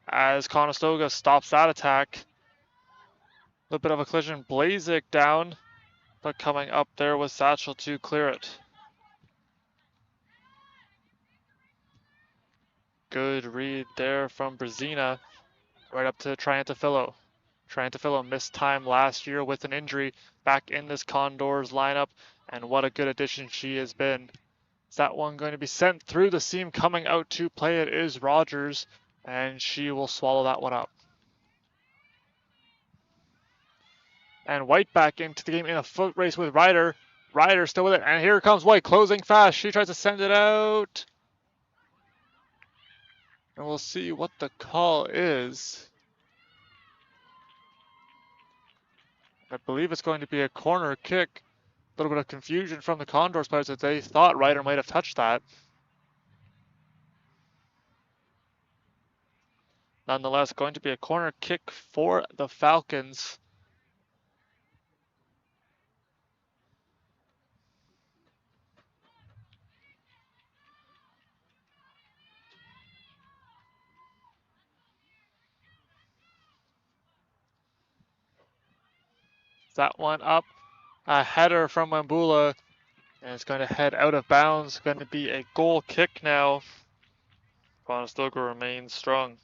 as Conestoga stops that attack. A little bit of a collision. Blazik down, but coming up there was Satchel to clear it. Good read there from Brazina, right up to Trantafillo. Trantafillo missed time last year with an injury, back in this Condors lineup, and what a good addition she has been. Is that one going to be sent through the seam? Coming out to play it is Rogers, and she will swallow that one up. And White back into the game in a foot race with Ryder. Ryder still with it, and here comes White closing fast. She tries to send it out. And we'll see what the call is. I believe it's going to be a corner kick. A little bit of confusion from the Condors players that they thought Ryder might have touched that. Nonetheless, going to be a corner kick for the Falcons. That one up, a header from Wambula, and it's going to head out of bounds. Going to be a goal kick now. Conestoga remains strong.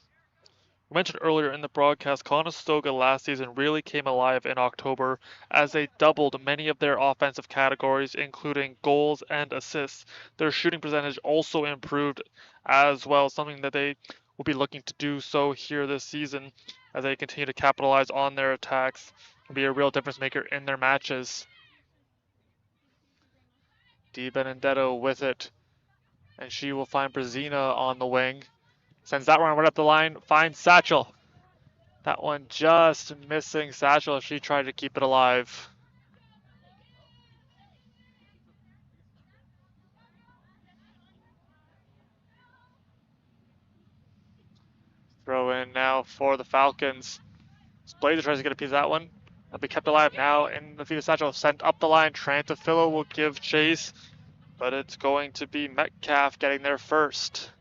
We mentioned earlier in the broadcast, Conestoga last season really came alive in October as they doubled many of their offensive categories, including goals and assists. Their shooting percentage also improved as well, something that they will be looking to do so here this season as they continue to capitalize on their attacks and be a real difference maker in their matches. Di Benedetto with it, and she will find Brazina on the wing. Sends that one right up the line, finds Satchel. That one just missing Satchel. She tried to keep it alive. Throw in now for the Falcons. Blazer tries to get a piece of that one. That'll be kept alive now in the feet of Satchel. Sent up the line. Trantafilo will give chase, but it's going to be Metcalf getting there first.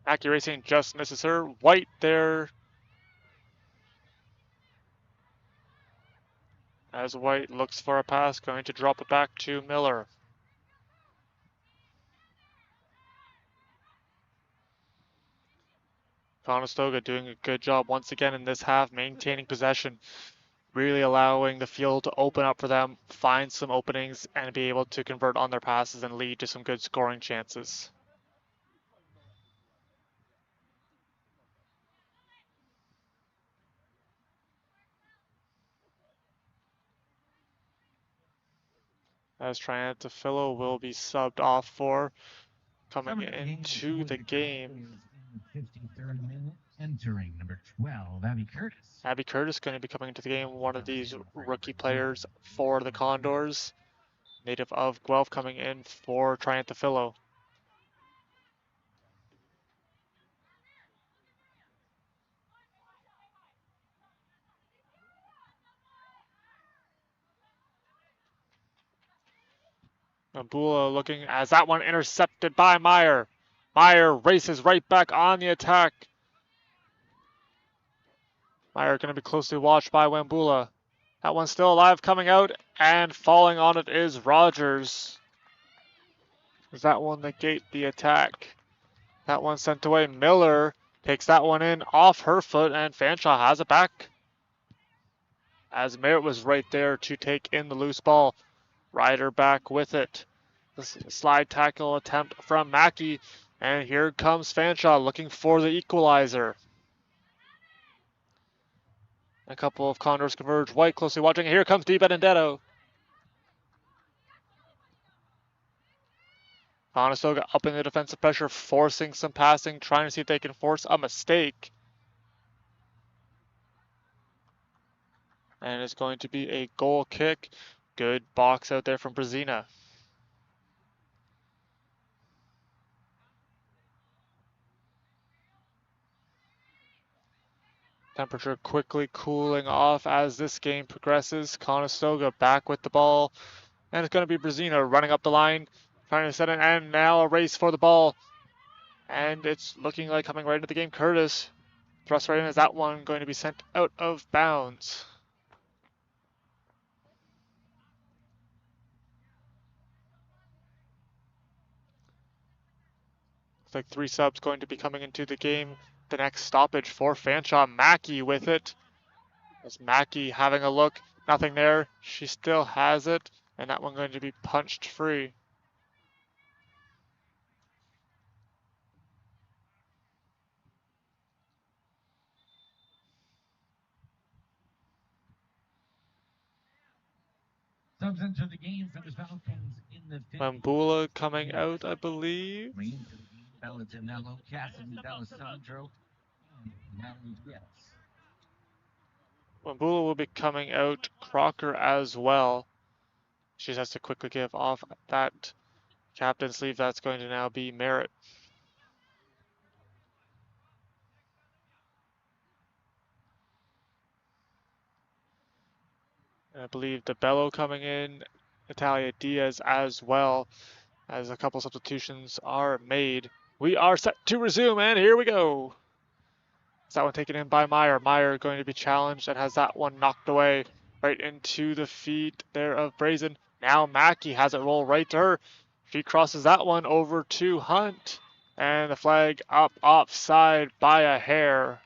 Mackie Racing just misses her. White there. As White looks for a pass, going to drop it back to Miller. Conestoga doing a good job once again in this half, maintaining possession, really allowing the field to open up for them, find some openings, and be able to convert on their passes and lead to some good scoring chances. As Triantafilo will be subbed off for coming into the game. 53rd minute, entering number 12, Abby Curtis. Abby Curtis going to be coming into the game, one of these rookie players for the Condors. Native of Guelph coming in for Triantafilo. Mabula looking as that one intercepted by Meyer. Meyer races right back on the attack. Meyer going to be closely watched by Wambula. That one's still alive, coming out, and falling on it is Rogers. Does that one negate the attack? That one sent away. Miller takes that one in off her foot, and Fanshawe has it back. As Merritt was right there to take in the loose ball. Ryder back with it. The slide tackle attempt from Mackey, and here comes Fanshawe looking for the equalizer. A couple of Condors converge. White closely watching. Here comes Di Benedetto. Conestoga upping the defensive pressure, forcing some passing, trying to see if they can force a mistake. And it's going to be a goal kick. Good box out there from Brazina. Temperature quickly cooling off as this game progresses. Conestoga back with the ball. And it's going to be Brazina running up the line, trying to set it, and now a race for the ball. And it's looking like coming right into the game. Curtis thrust right in. Is that one going to be sent out of bounds? Looks like 3 subs going to be coming into the game. The next stoppage for Fanshawe. Mackey with it. As Mackey having a look. Nothing there. She still has it. And that one going to be punched free. Subs into the game for the Falcons in the Mambula coming out, I believe. Bellatinello, Cassidy, D'Alessandro, and yes. Mambula will be coming out. Crocker as well. She just has to quickly give off that captain sleeve. That's going to now be Merritt. And I believe DeBello coming in, Natalia Diaz as well, as a couple substitutions are made. We are set to resume, and here we go. Is that one taken in by Meyer? Meyer going to be challenged and has that one knocked away right into the feet there of Brazen. Now Mackey has it roll right to her. She crosses that one over to Hunt. And the flag up offside by a hair.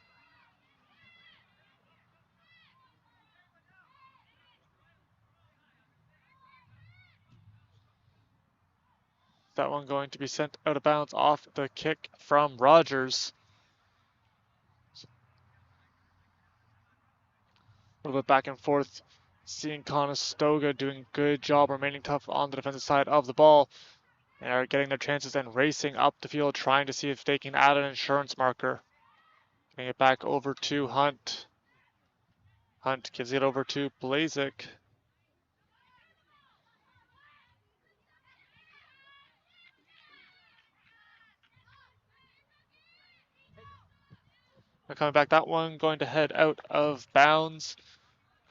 That one going to be sent out of bounds off the kick from Rogers. A little bit back and forth. Seeing Conestoga doing a good job remaining tough on the defensive side of the ball. They are getting their chances and racing up the field, trying to see if they can add an insurance marker. Getting it back over to Hunt. Hunt gives it over to Blazik. Coming back, that one going to head out of bounds.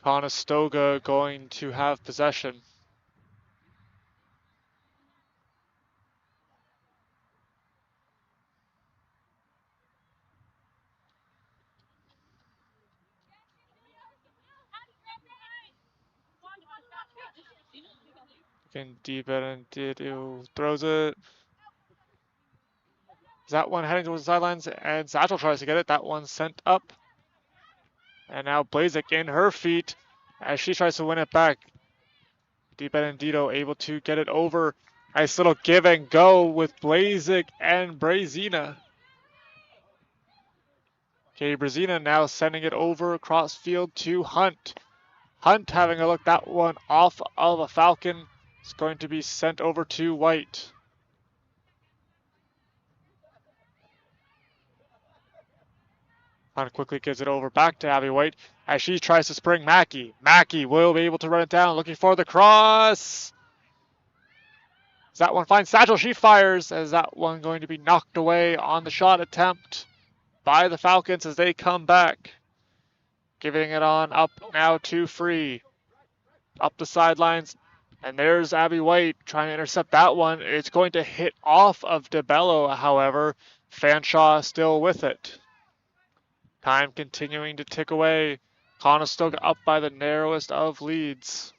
Conestoga going to have possession. Again, deep and throws it. Is that one heading towards the sidelines? And Satchel tries to get it. That one sent up. And now Blazik in her feet as she tries to win it back. Deep Benedito able to get it over. Nice little give and go with Blazik and Brazina. Okay, Brazina now sending it over across field to Hunt. Hunt having a look, that one off of a Falcon. It's going to be sent over to White. Hunt quickly gives it over back to Abby White as she tries to spring Mackey. Mackey will be able to run it down, looking for the cross. As that one finds Satchel, she fires. As that one going to be knocked away on the shot attempt by the Falcons as they come back. Giving it on up now to Free. Up the sidelines. And there's Abby White trying to intercept that one. It's going to hit off of DeBello, however. Fanshawe still with it. Time continuing to tick away. Conestoga up by the narrowest of leads.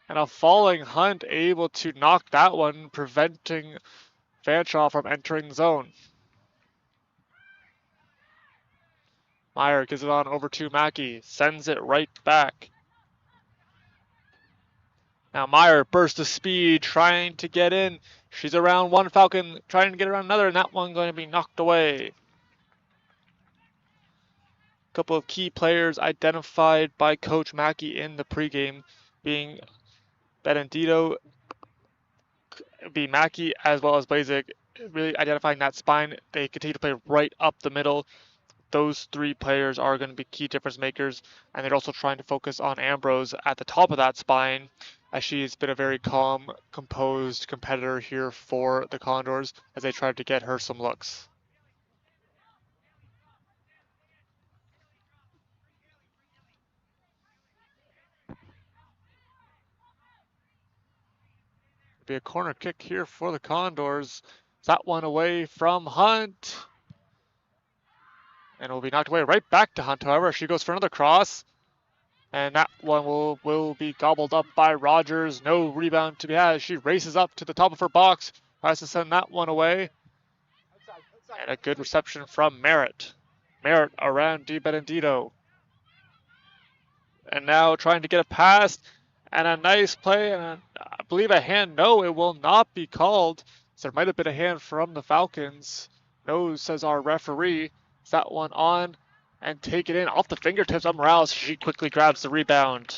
And a falling Hunt able to knock that one, preventing Fanshawe from entering the zone. Meyer gives it on over to Mackey. Sends it right back. Now Meyer bursts of speed, trying to get in. She's around one Falcon, trying to get around another, and that one going to be knocked away. A couple of key players identified by Coach Mackey in the pregame, being Benedito, Mackey, as well as Blazik, really identifying that spine. They continue to play right up the middle. Those three players are going to be key difference makers, and they're also trying to focus on Ambrose at the top of that spine, as she's been a very calm, composed competitor here for the Condors as they try to get her some looks. Be a corner kick here for the Condors. That one away from Hunt. And it will be knocked away right back to Hunt, however. She goes for another cross. And that one will be gobbled up by Rogers. No rebound to be had. She races up to the top of her box. Tries to send that one away. And a good reception from Merritt. Merritt around Di Benedito. And now trying to get a pass. And a nice play. And I believe a hand. No, it will not be called. So there might have been a hand from the Falcons. No, says our referee. Is that one on? And take it in off the fingertips of Morales. She quickly grabs the rebound.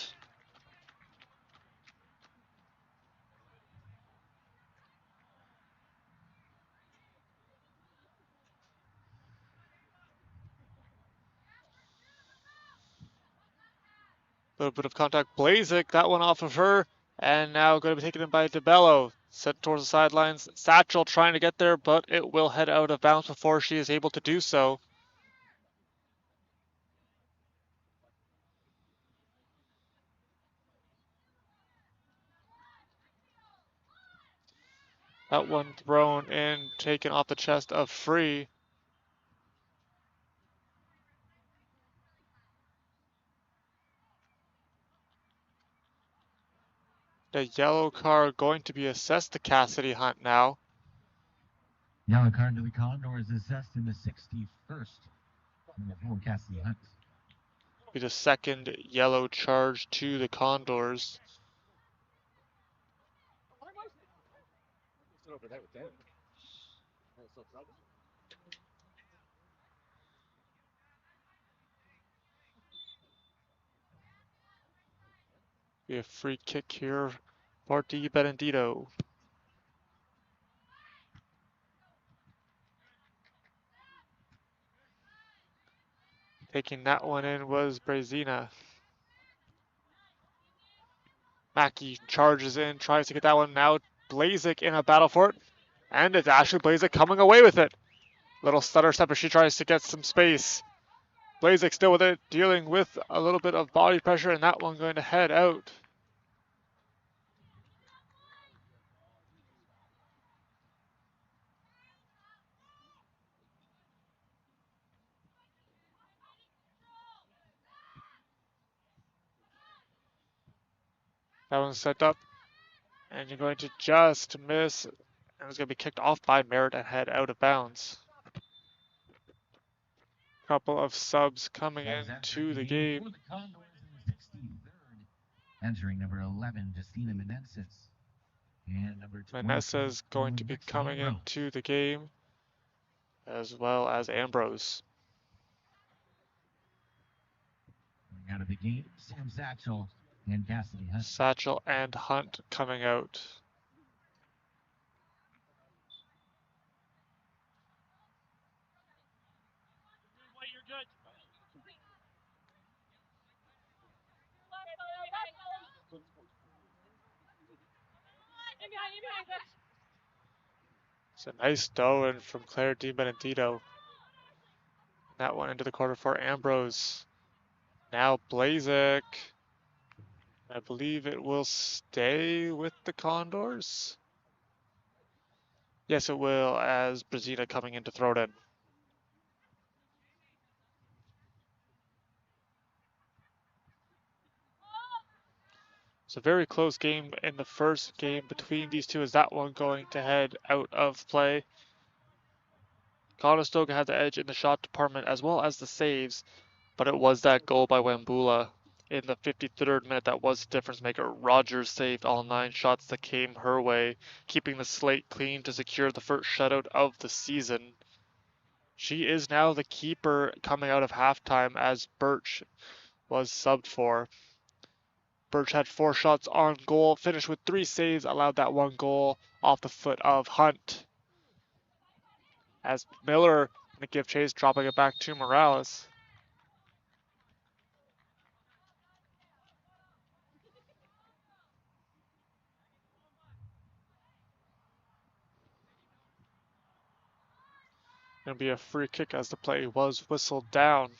A little bit of contact. Blazik, that one off of her. And now going to be taken in by DeBello. Set towards the sidelines. Satchel trying to get there, but it will head out of bounds before she is able to do so. That one thrown in, taken off the chest of Free. The yellow card going to be assessed to Cassidy Hunt now. Yellow card to the Condors assessed in the 61st. For Cassidy Hunt. Be the second yellow charge to the Condors. Be a free kick here for Di Benedito. Taking that one in was Brezina. Mackey charges in, tries to get that one now. Blazik in a battle for it. And it's Ashley Blazik coming away with it. Little stutter step as she tries to get some space. Blazik still with it, dealing with a little bit of body pressure, and that one going to head out. That one's set up, and you're going to just miss, and it's going to be kicked off by Merritt and head out of bounds. Couple of subs coming into the game. For the Condors in the 63rd. Entering number 11, Justina Menezes. And number 20. Menezes going to be coming into the game, as well as Ambrose. Out of the game, Sam Satchel and Cassidy Hunt. Satchel and Hunt coming out. It's a nice throw in from Claire Di Benedito. That one into the corner for Ambrose. Now Blazik. I believe it will stay with the Condors. Yes, it will, as Brezina coming in to throw it in. It's a very close game in the first game between these two. Is that one going to head out of play? Conestoga had the edge in the shot department as well as the saves, but it was that goal by Wambula in the 53rd minute that was the difference maker. Rogers saved all 9 shots that came her way, keeping the slate clean to secure the first shutout of the season. She is now the keeper coming out of halftime as Birch was subbed for. Birch had 4 shots on goal, finished with 3 saves, allowed that 1 goal off the foot of Hunt. As Miller going to give chase, dropping it back to Morales. Going to be a free kick as the play was whistled down.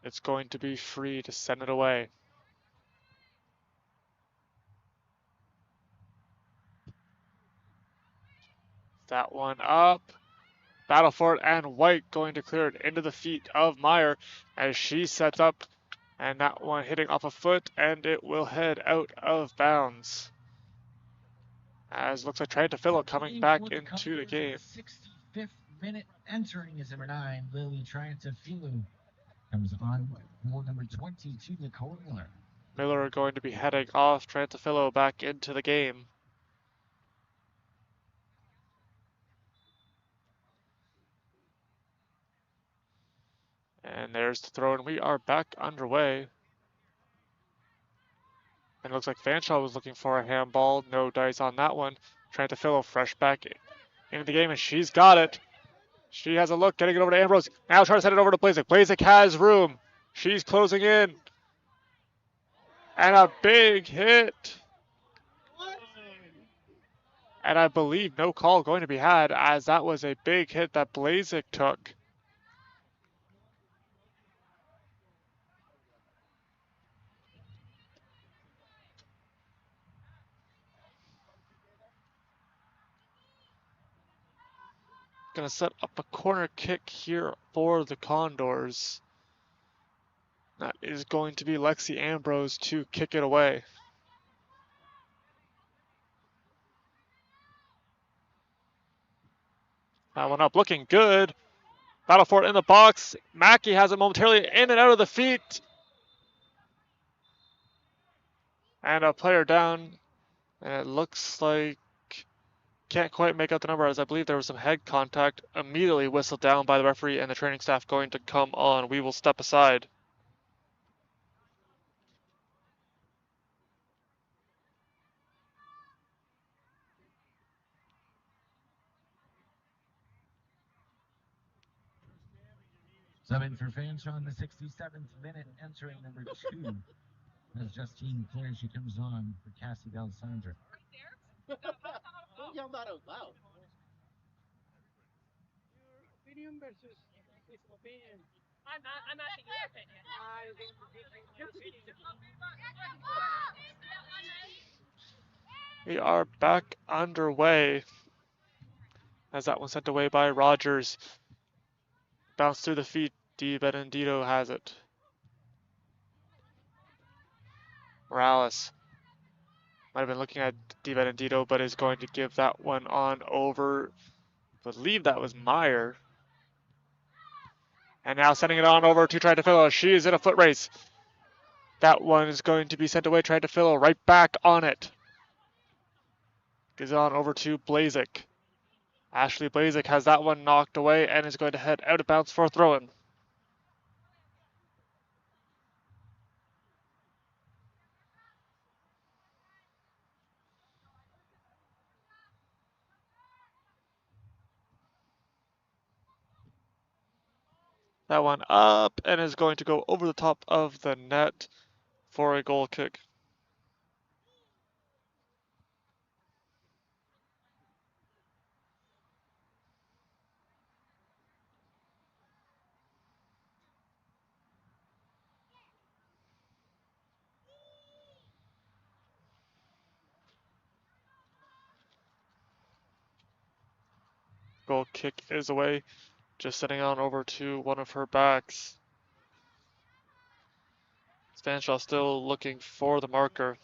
It's going to be free to send it away. That one up. Battle for it, and White going to clear it into the feet of Meyer as she sets up, and that one hitting off a foot, and it will head out of bounds. As looks like Trentafillo coming back into the game. 65th minute, entering is number 9, Lily Trentafillo. Comes on for number 22, Nicole Miller. Miller going to be heading off, Trentafillo back into the game. And there's the throw, and we are back underway. And it looks like Fanshawe was looking for a handball. No dice on that one. Trentafillo fresh back into the game, and she's got it. She has a look, getting it over to Ambrose. Now trying to send it over to Blazik. Blazik has room. She's closing in. And a big hit. And I believe no call going to be had, as that was a big hit that Blazik took. Going to set up a corner kick here for the Condors. That is going to be Lexi Ambrose to kick it away. That one up, looking good. Battle for it in the box. Mackey has it momentarily in and out of the feet. And a player down. And it looks like can't quite make out the number, as I believe there was some head contact. Immediately whistled down by the referee and the training staff going to come on. We will step aside. Subbing for Fanshawe in the 67th minute, entering number 2. As Justine Claire, she comes on for Cassie D'Alessandra. Don't yell that out loud. Opinion versus his opinion. I'm asking your opinion. We are back underway. As that one sent away by Rogers. Bounced through the feet. Di Benedito has it. Morales might have been looking at Di Benedito, but is going to give that one on over. I believe that was Meyer. And now sending it on over to Triantafillo. She is in a foot race. That one is going to be sent away. Triantafillo right back on it. Gives it on over to Blazik. Ashley Blazik has that one knocked away and is going to head out of bounds for a throw-in. That one up and is going to go over the top of the net for a goal kick. Goal kick is away. Just sending on over to one of her backs. Fanshawe still looking for the marker.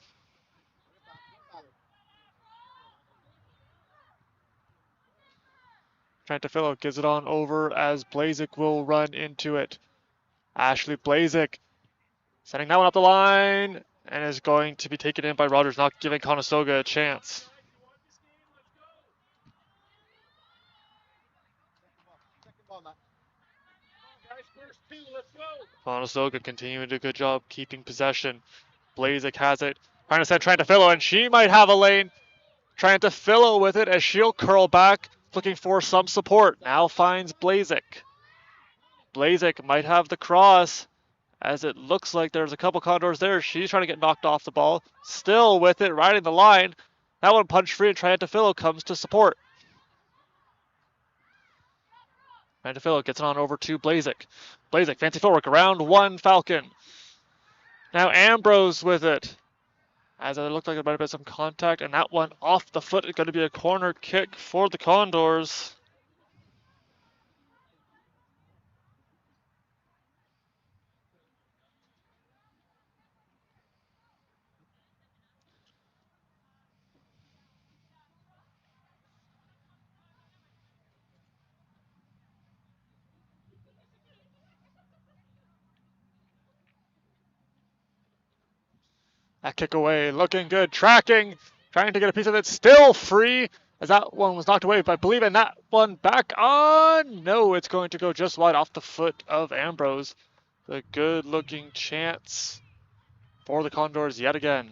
Triantafillo gives it on over as Blazik will run into it. Ashley Blazik sending that one up the line and is going to be taken in by Rogers, not giving Conestoga a chance. Conestoga continuing to do a good job keeping possession. Blazik has it. Trying to send Triantafillo, and she might have a lane. Triantafillo with it as she'll curl back, looking for some support. Now finds Blazik. Blazik might have the cross, as it looks like there's a couple Condors there. She's trying to get knocked off the ball. Still with it, riding the line. That one punched free, and Triantafillo comes to support. Triantafillo gets it on over to Blazik. Blazik, fancy footwork, around one Falcon. Now Ambrose with it. As it looked like there might have been some contact, and that one off the foot is going to be a corner kick for the Condors. That kick away, looking good, tracking, trying to get a piece of it, still free, as that one was knocked away, but I believe in that one back on. No, it's going to go just wide off the foot of Ambrose. The good looking chance for the Condors yet again.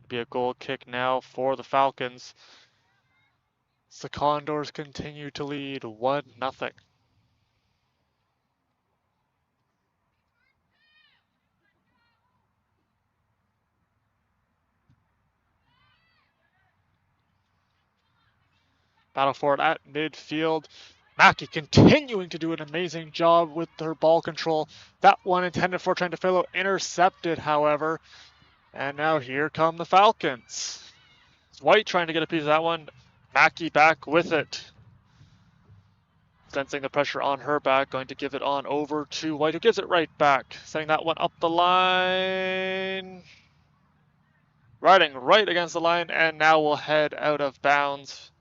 Be a goal kick now for the Falcons. The Condors continue to lead 1-0. Battle for it at midfield. Mackey continuing to do an amazing job with her ball control. That one intended for Triantafillo, intercepted, however. And now here come the Falcons. White trying to get a piece of that one. Mackey back with it. Sensing the pressure on her back, going to give it on over to White, who gives it right back. Setting that one up the line. Riding right against the line, and now will head out of bounds.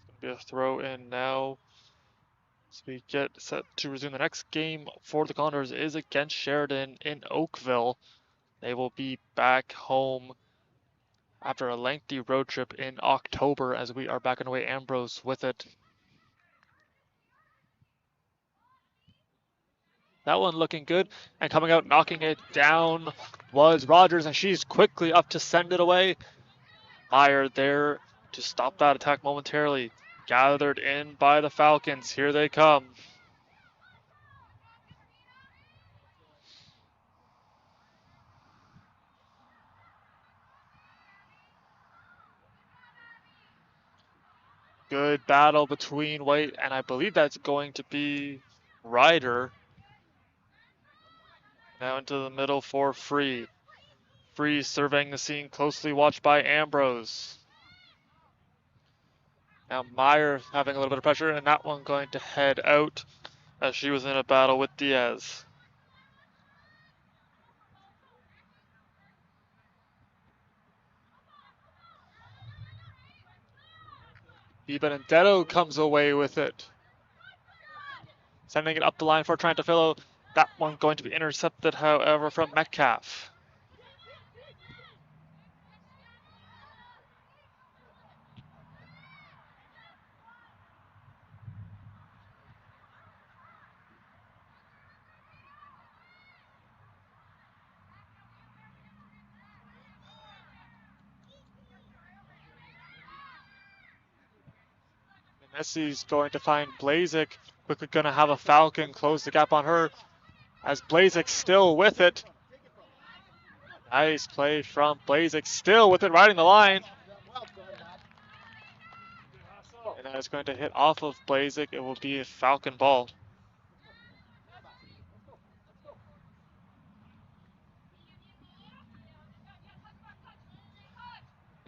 It's going to be a throw in now. So we get set to resume. The next game for the Condors is against Sheridan in Oakville. They will be back home after a lengthy road trip in October as we are backing away Ambrose with it. That one looking good, and coming out knocking it down was Rogers, and she's quickly up to send it away. Meyer there to stop that attack momentarily. Gathered in by the Falcons. Here they come. Good battle between White, and I believe that's going to be Ryder. Now into the middle for Free. Free surveying the scene, closely watched by Ambrose. Now Meyer having a little bit of pressure, and that one going to head out as she was in a battle with Diaz. Benedetto comes away with it. Sending it up the line for Trentafillo. That one going to be intercepted, however, from Metcalf. Messi's going to find Blazik. Quickly going to have a Falcon close the gap on her. As Blazik still with it. Nice play from Blazik, still with it, riding the line. And that is going to hit off of Blazik. It will be a Falcon ball.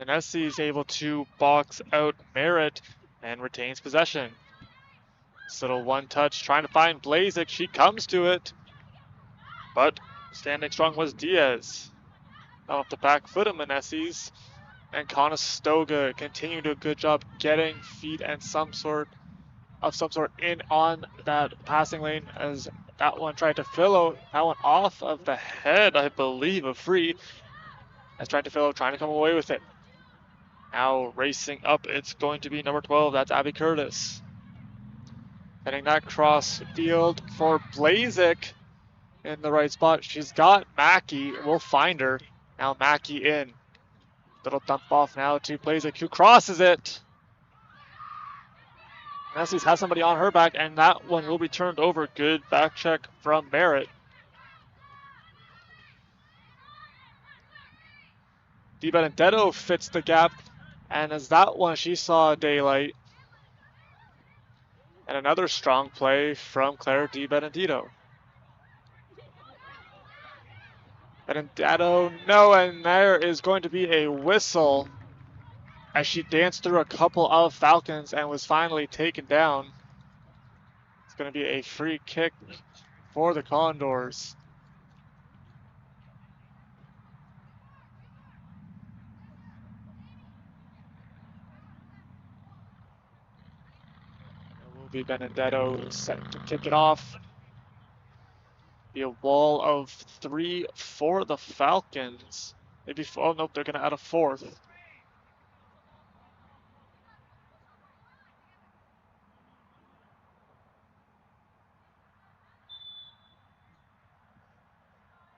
Nessie is able to box out Merritt and retains possession. This little one touch trying to find Blazik. She comes to it. But standing strong was Diaz. Off the back foot of Meneses. And Conestoga continue to do a good job getting feet and some sort in on that passing lane as that one tried to fill that one off of the head, I believe, of Free. As trying to trying to come away with it. Now racing up, it's going to be number 12. That's Abby Curtis. Heading that cross field for Blazik in the right spot. She's got Mackey. We'll find her. Now Mackey in. Little dump off now to Blazik, who crosses it. Nessie's has somebody on her back, and that one will be turned over. Good back check from Merritt. Di Benedetto fits the gap, and as that one, she saw daylight. And another strong play from Claire Di Benedetto. Benedetto, no, and there is going to be a whistle as she danced through a couple of Falcons and was finally taken down. It's going to be a free kick for the Condors. It will be Benedetto set to kick it off. Be a wall of 3 for the Falcons. Maybe, oh nope, they're going to add a 4th.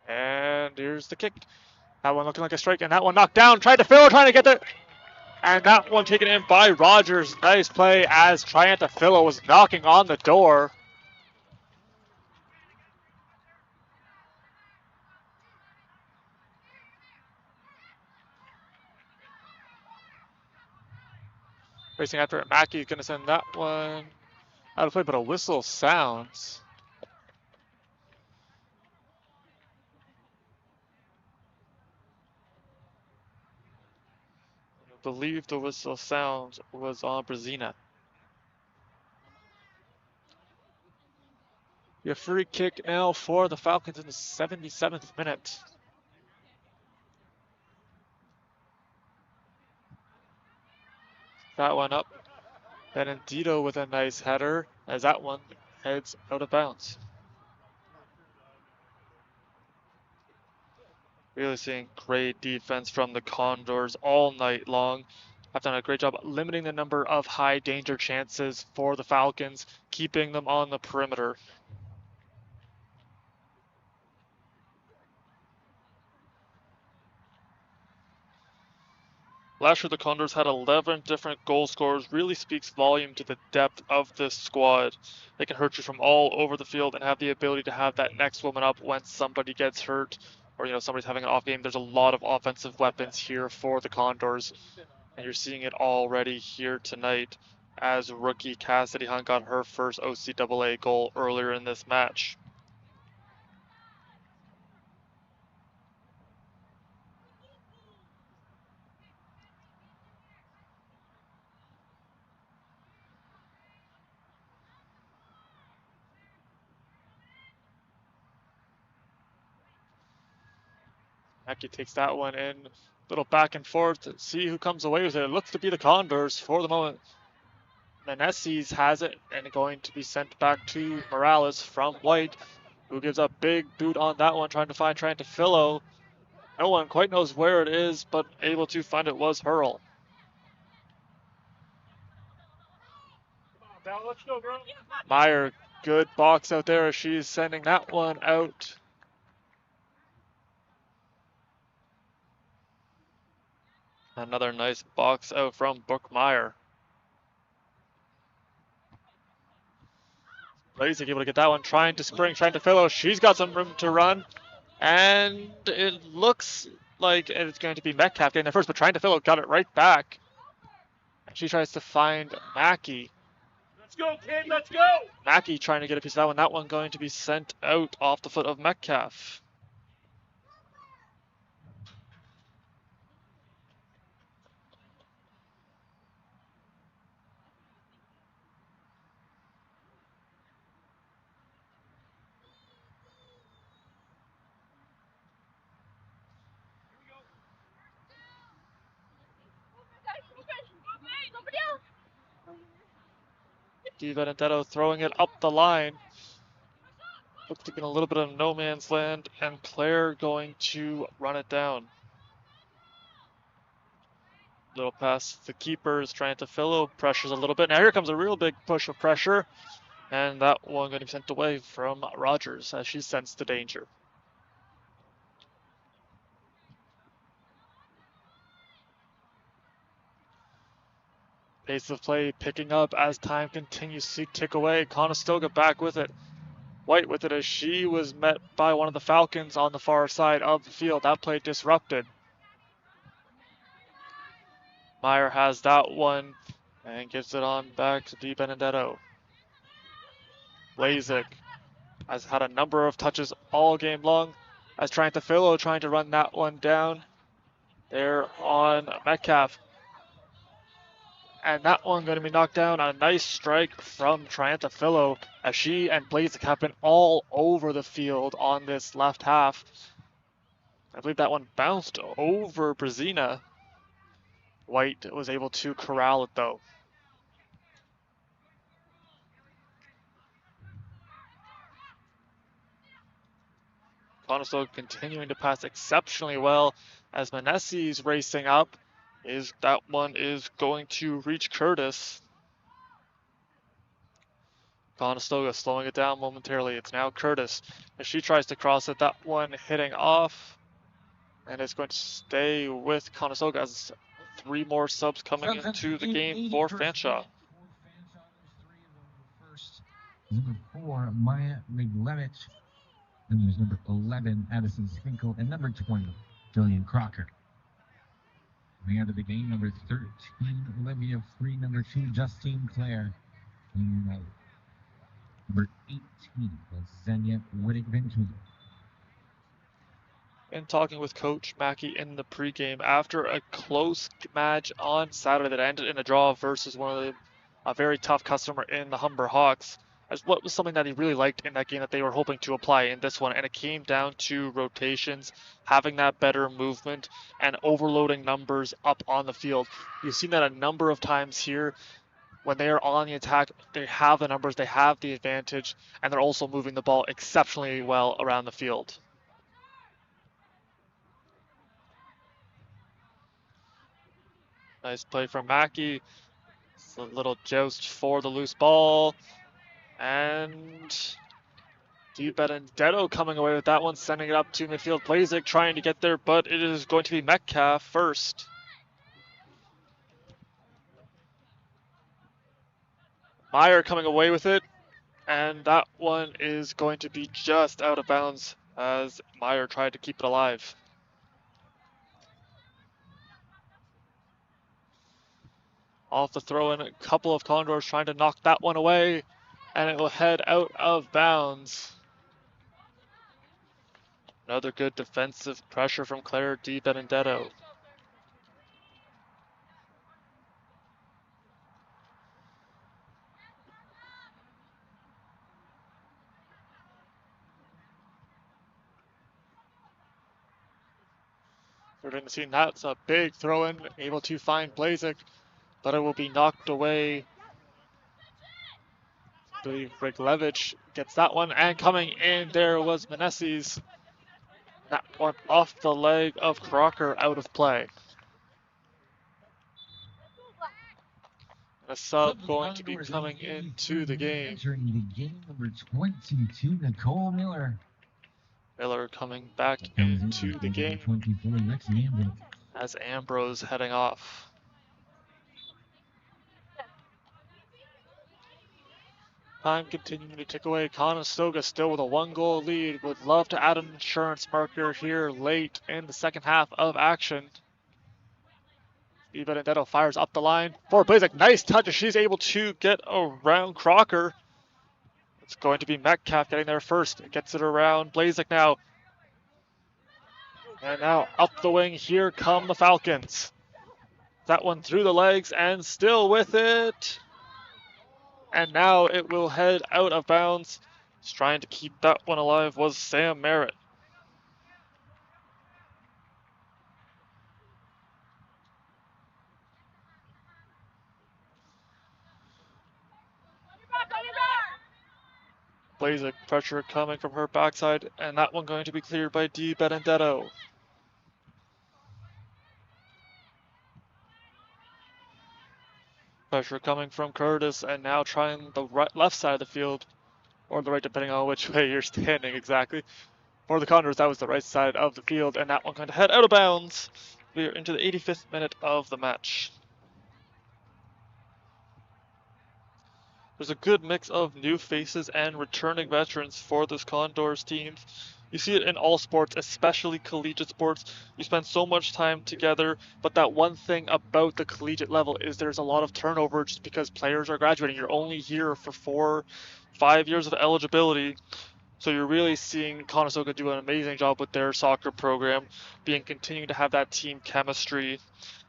And here's the kick. That one looking like a strike, and that one knocked down. Tried to fill, trying to get there. And that one taken in by Rogers. Nice play as Triantafillo was knocking on the door. Racing after it. Mackey's going to send that one out of play, but a whistle sounds. I believe the whistle sound was on Brezina. A free kick now for the Falcons in the 77th minute. That one up. Benedito with a nice header as that one heads out of bounds. Really seeing great defense from the Condors all night long. Have done a great job limiting the number of high danger chances for the Falcons, keeping them on the perimeter. Last year, the Condors had 11 different goal scorers. Really speaks volume to the depth of this squad. They can hurt you from all over the field and have the ability to have that next woman up when somebody gets hurt or somebody's having an off game. There's a lot of offensive weapons here for the Condors, and you're seeing it already here tonight as rookie Cassidy Hunt got her first OCAA goal earlier in this match. Mackey takes that one in, little back and forth to see who comes away with it. It looks to be the Condors for the moment. Meneses has it and going to be sent back to Morales from White, who gives a big boot on that one, trying to find Trantifillo. No one quite knows where it is, but able to find it was Hurl. Let's go, girl. Meyer, good box out there as she's sending that one out. Another nice box out from Bookmeyer. Blazik able to get that one, trying to spring, trying to fill. She's got some room to run. And it looks like it's going to be Metcalf getting there first, but trying to fill got it right back. And she tries to find Mackey. Let's go, kid, let's go! Mackey trying to get a piece of that one. That one going to be sent out off the foot of Metcalf. Di Benedetto throwing it up the line. Looks like in a little bit of no man's land, and Claire going to run it down. Little pass the keeper is trying to fill, pressures a little bit. Now here comes a real big push of pressure, and that one going to be sent away from Rogers as she sensed the danger. Pace of play picking up as time continues to tick away. Conestoga back with it. White with it as she was met by one of the Falcons on the far side of the field. That play disrupted. Meyer has that one and gives it on back to Di Benedetto. Blazik has had a number of touches all game long as trying to run that one down there on Metcalf. And that one going to be knocked down. A nice strike from Triantafillo as she and Blazik have been all over the field on this left half. I believe that one bounced over Brezina. White was able to corral it though. Conestoga continuing to pass exceptionally well as Meneses racing up. That one is going to reach Curtis. Conestoga slowing it down momentarily. It's now Curtis as she tries to cross it. That one hitting off, and it's going to stay with Conestoga as 3 more subs coming into the game for Fanshawe. Number 4, Maya Miglevich. And there's number 11, Addison Spinkle, and number 20, Jillian Crocker. Coming out of the game, number 13, Olivia Free, number 2, Justine Clare, and number 18, Xenia Whittick-Vinton. And talking with Coach Mackey in the pregame after a close match on Saturday that ended in a draw versus a very tough customer in the Humber Hawks. As what was something that he really liked in that game that they were hoping to apply in this one, and it came down to rotations, having that better movement, and overloading numbers up on the field. You've seen that a number of times here. When they are on the attack, they have the numbers, they have the advantage, and they're also moving the ball exceptionally well around the field. Nice play from Mackey. It's a little joust for the loose ball. And Benedetto coming away with that one, sending it up to midfield. Blazik trying to get there, but it is going to be Metcalf first. Meyer coming away with it, and that one is going to be just out of bounds as Meyer tried to keep it alive. Off the throw in, a couple of Condors trying to knock that one away, and it will head out of bounds. Another good defensive pressure from Claire Di Benedetto. We're going to see that's a big throw in, able to find Blazik, but it will be knocked away. I believe Riglevich gets that one, and coming in there was Meneses. That one off the leg of Crocker, out of play. A sub going to be coming into the game. Entering the game, number 22, Nicole Miller. Miller coming back into the game 24, Lexi Ambrose. as Ambrose heading off. Time continuing to tick away. Conestoga still with a 1-goal lead. Would love to add an insurance marker here late in the second half of action. Benedetto fires up the line for Blazik. Nice touch as she's able to get around Crocker. It's going to be Metcalf getting there first. Gets it around Blazik now. And now up the wing. Here come the Falcons. That one through the legs and still with it. And now it will head out of bounds. Just trying to keep that one alive was Sam Merritt. Blazik pressure coming from her backside, and that one going to be cleared by Di Benedetto. Pressure coming from Curtis, and now trying the left side of the field, or the right, depending on which way you're standing exactly. For the Condors, that was the right side of the field, and that one going to head out of bounds. We are into the 85th minute of the match. There's a good mix of new faces and returning veterans for this Condors team. You see it in all sports, especially collegiate sports. You spend so much time together, but that one thing about the collegiate level is there's a lot of turnover just because players are graduating. You're only here for 4-5 years of eligibility. So you're really seeing Conestoga do an amazing job with their soccer program, continuing to have that team chemistry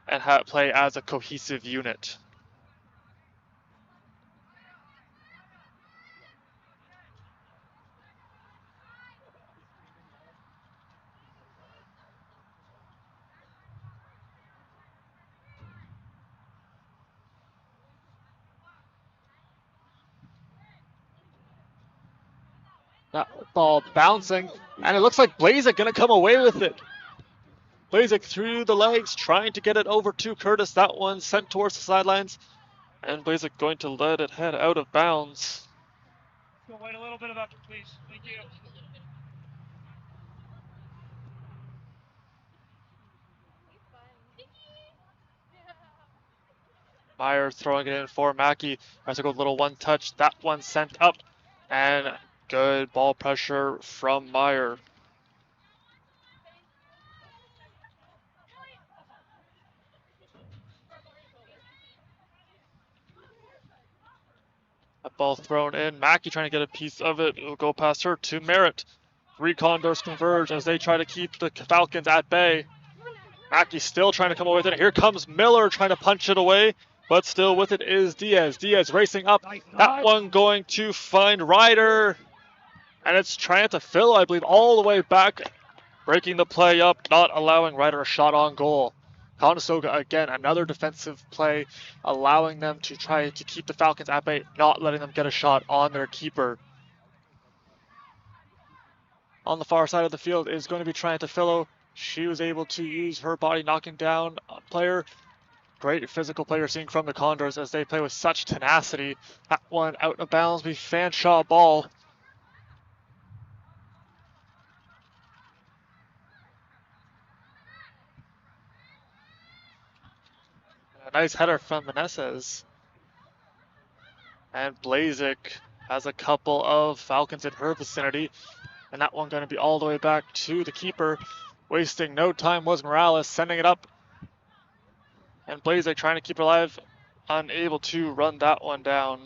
and play as a cohesive unit. That ball bouncing, and it looks like Blazik going to come away with it. Blazik through the legs, trying to get it over to Curtis. That one sent towards the sidelines, and Blazik going to let it head out of bounds. Go wait a little bit about it, please. Thank you. Meyer throwing it in for Mackey. Has to go a little one touch. That one sent up, and good ball pressure from Meyer. Ball thrown in. Mackey trying to get a piece of it. It'll go past her to Merritt. 3 Condors converge as they try to keep the Falcons at bay. Mackey still trying to come away with it. Here comes Miller trying to punch it away, but still with it is Diaz. Diaz racing up. That one going to find Ryder. And it's trying to fill, I believe, all the way back. Breaking the play up, not allowing Ryder a shot on goal. Conestoga, again, another defensive play, allowing them to try to keep the Falcons at bay, not letting them get a shot on their keeper. On the far side of the field is going to be trying to Philo. She was able to use her body, knocking down a player. Great physical player seen from the Condors as they play with such tenacity. That one out of bounds, be Fanshawe ball. A nice header from Meneses. And Blazik has a couple of Falcons in her vicinity. And that one going to be all the way back to the keeper. Wasting no time was Morales, sending it up. And Blazik trying to keep it alive, unable to run that one down.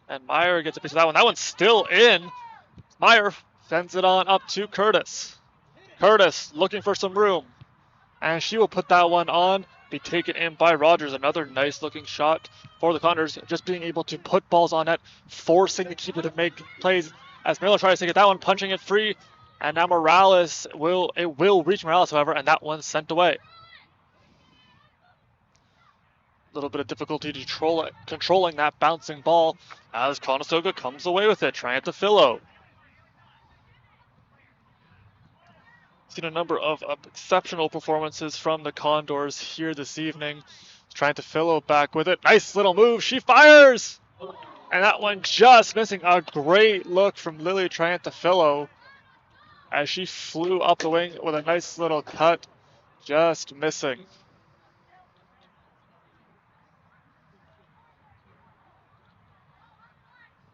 And Meyer gets a piece of that one. That one's still in. Meyer sends it on up to Curtis. Curtis looking for some room. And she will put that one on. Be taken in by Rogers. Another nice looking shot for the Condors. Just being able to put balls on net. Forcing the keeper to make plays. As Miller tries to get that one, punching it free. And now Morales will reach Morales, however. And that one's sent away. A little bit of difficulty controlling that bouncing ball. As Conestoga comes away with it. Trying to Philo. Seen a number of exceptional performances from the Condors here this evening. Trying to Philo back with it. Nice little move. She fires! And that one just missing. A great look from Lily trying to Philo as she flew up the wing with a nice little cut. Just missing.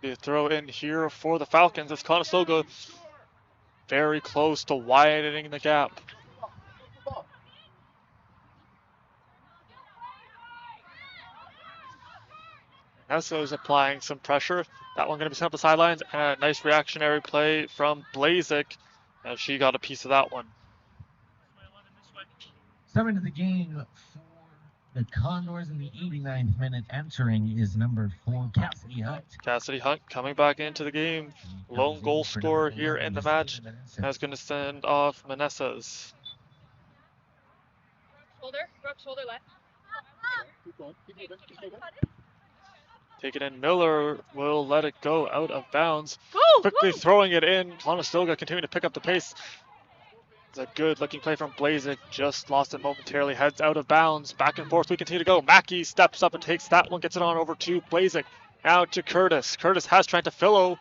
Be a throw in here for the Falcons as Conestoga very close to widening the gap. Nesso is applying some pressure. That one going to be sent up the sidelines, and a nice reactionary play from Blazik as she got a piece of that one. Coming to the game for the Condors in the 89th minute, entering is number 4, Cassidy Hunt. Cassidy Hunt coming back into the game. Lone goal scorer here in the match. That's going to send off Meneses. Shoulder left. Take it in. Miller will let it go out of bounds. Quickly throwing it in. Conestoga continuing to pick up the pace. It's a good looking play from Blazik. Just lost it momentarily. Heads out of bounds. Back and forth we continue to go. Mackey steps up and takes that one. Gets it on over to Blazik. Now to Curtis. Curtis has trying to Philo.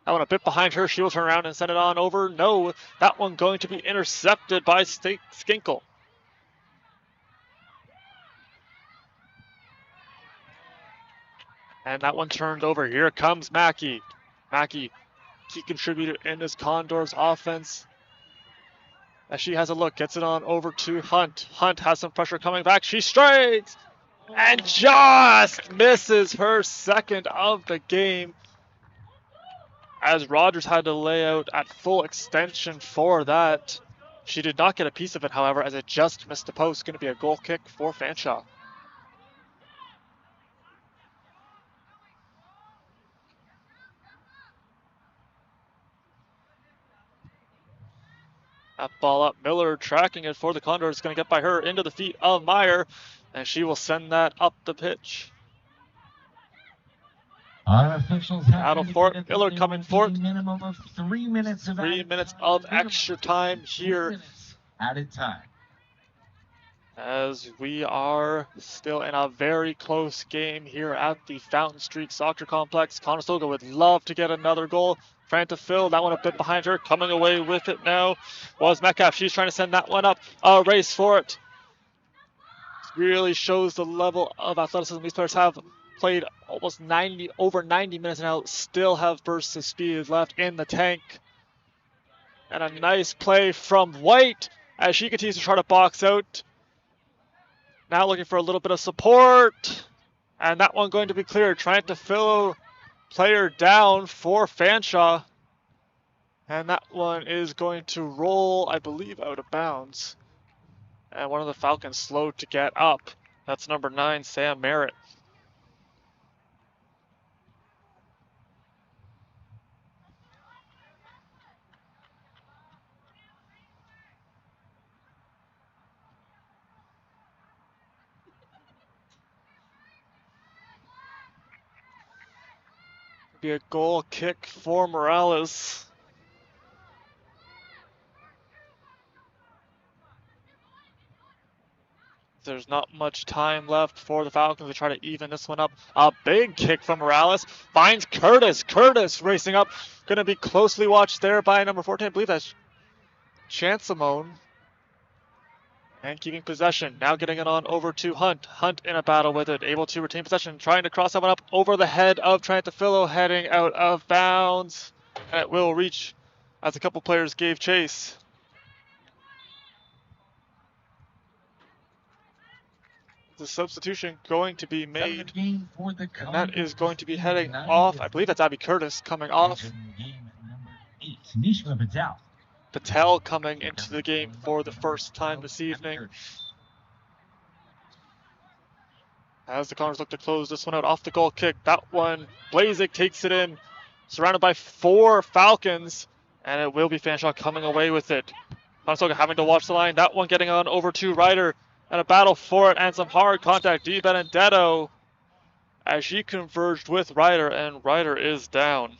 That one a bit behind her. She will turn around and send it on over. No. That one going to be intercepted by Skinkle. And that one turned over. Here comes Mackey. Mackey, key contributor in this Condors offense. As she has a look, gets it on over to Hunt. Hunt has some pressure coming back. She strikes and just misses her second of the game. As Rogers had to lay out at full extension for that. She did not get a piece of it, however, as it just missed the post. Going to be a goal kick for Fanshawe. That ball up, Miller tracking it for the Condors. Going to get by her into the feet of Meyer, and she will send that up the pitch. Officials Battle for it. Miller coming for it. Minimum of 3 minutes of 3 minutes of extra time here. Added time. As we are still in a very close game here at the Fountain Street Soccer Complex. Conestoga would love to get another goal. Trying to fill that one a bit behind her. Coming away with it now was Metcalf. She's trying to send that one up. A race for it. Really shows the level of athleticism these players have. Played almost over 90 minutes now. Still have bursts of speed left in the tank. And a nice play from White as she continues to try to box out. Now looking for a little bit of support. And that one going to be cleared. Trying to fill player down for Fanshawe. And that one is going to roll, I believe, out of bounds. And one of the Falcons slow to get up. That's number 9, Sam Merritt. Be a goal kick for Morales. There's not much time left for the Falcons to try to even this one up. A big kick from Morales. Finds Curtis. Curtis racing up. Going to be closely watched there by number 14. I believe that's Chansamone. And keeping possession. Now getting it on over to Hunt. Hunt in a battle with it. Able to retain possession. Trying to cross that one up over the head of Trantafillo. Heading out of bounds. And it will reach as a couple players gave chase. The substitution going to be made, and that is going to be heading off. I believe that's Abby Curtis coming off. Patel coming into the game for the first time this evening. As the Condors look to close this one out off the goal kick. That one, Blazik takes it in, surrounded by 4 Falcons, and it will be Fanshawe coming away with it. Conestoga having to watch the line. That one getting on over to Ryder. And a battle for it and some hard contact. Di Benedetto as she converged with Ryder, and Ryder is down.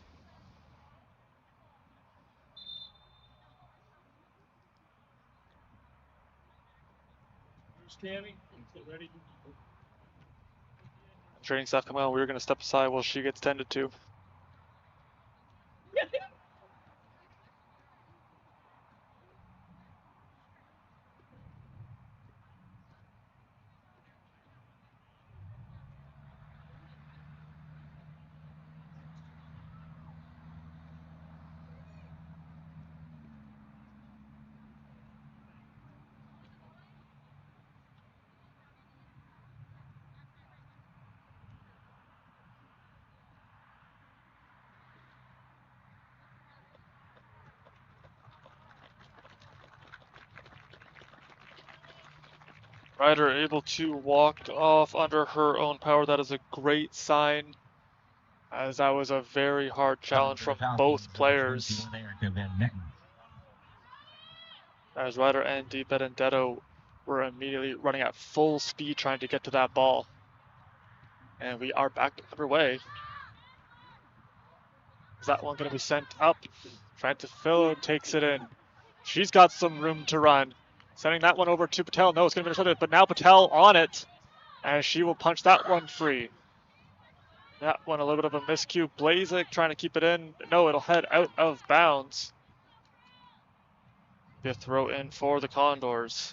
Training staff coming on. We're going to step aside while she gets tended to. Ryder able to walk off under her own power. That is a great sign, as that was a very hard challenge from both players. As Ryder and Di Benedetto were immediately running at full speed trying to get to that ball. And we are back underway. Is that one going to be sent up? Trantafillo takes it in. She's got some room to run. Sending that one over to Patel. No, it's going to be intercepted, but now Patel on it. And she will punch that one free. That one a little bit of a miscue. Blazik trying to keep it in. No, it'll head out of bounds. Be a throw in for the Condors.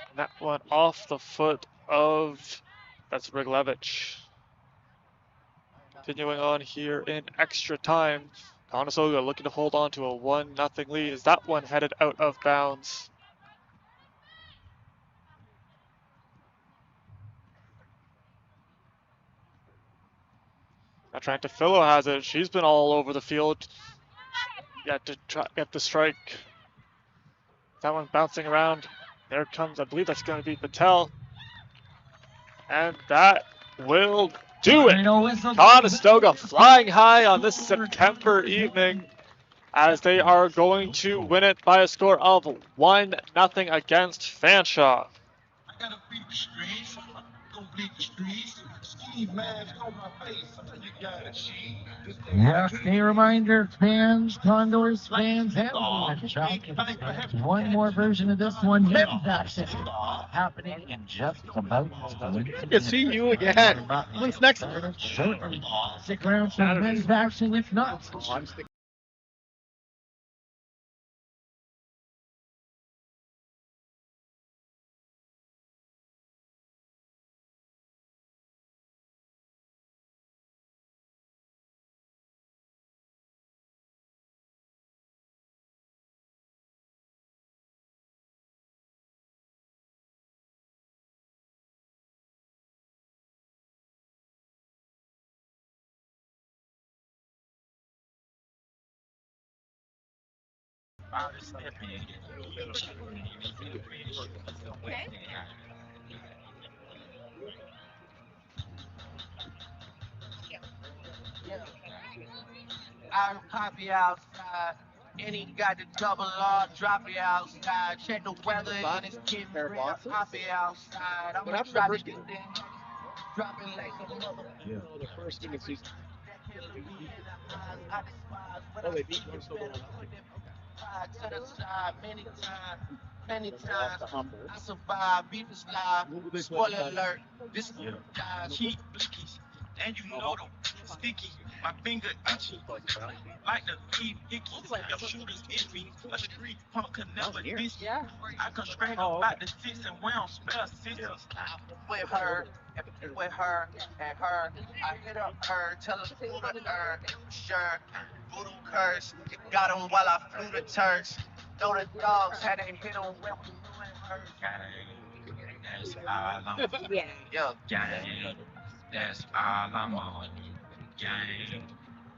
And that one off the foot of, that's Riglevich. Continuing on here in extra time. Conestoga looking to hold on to a 1-0 lead. Is that one headed out of bounds? Now Trantafillo has it. She's been all over the field. Yet to try get the strike. That one bouncing around. There comes, I believe that's going to be Patel. And that will do it. Conestoga flying high on this September evening, as they are going to win it by a score of 1-0 against Fanshawe. A reminder, fans, Condors fans, and one more version of this one. Happening in just about. Good to see you again. When's next? Stick around for the men's action, if not. I'm happy outside. Any got the double R, drop it outside. Check the weather and it's getting real. Happy outside. I'm gonna drop it in. Drop it like some mother. Yeah. The first thing is oh, they beat Conestoga. To the side many times. I survived, beef is live. Spoiler alert, this is Cheap blickies, and you know the sticky. My finger itchy, like the lead icky. Your shooters iffy. A street punk can never diss me. I come straight up about the six and we don't spell sisters. with her, with her, and her. I hit up her, tell her flew to her. Sure, voodoo curse. Got him while I flew the turks. Though the dogs had him hit him when we knew it hurt. That's all I'm on. Yeah. Gang. That's all I'm on. Gang.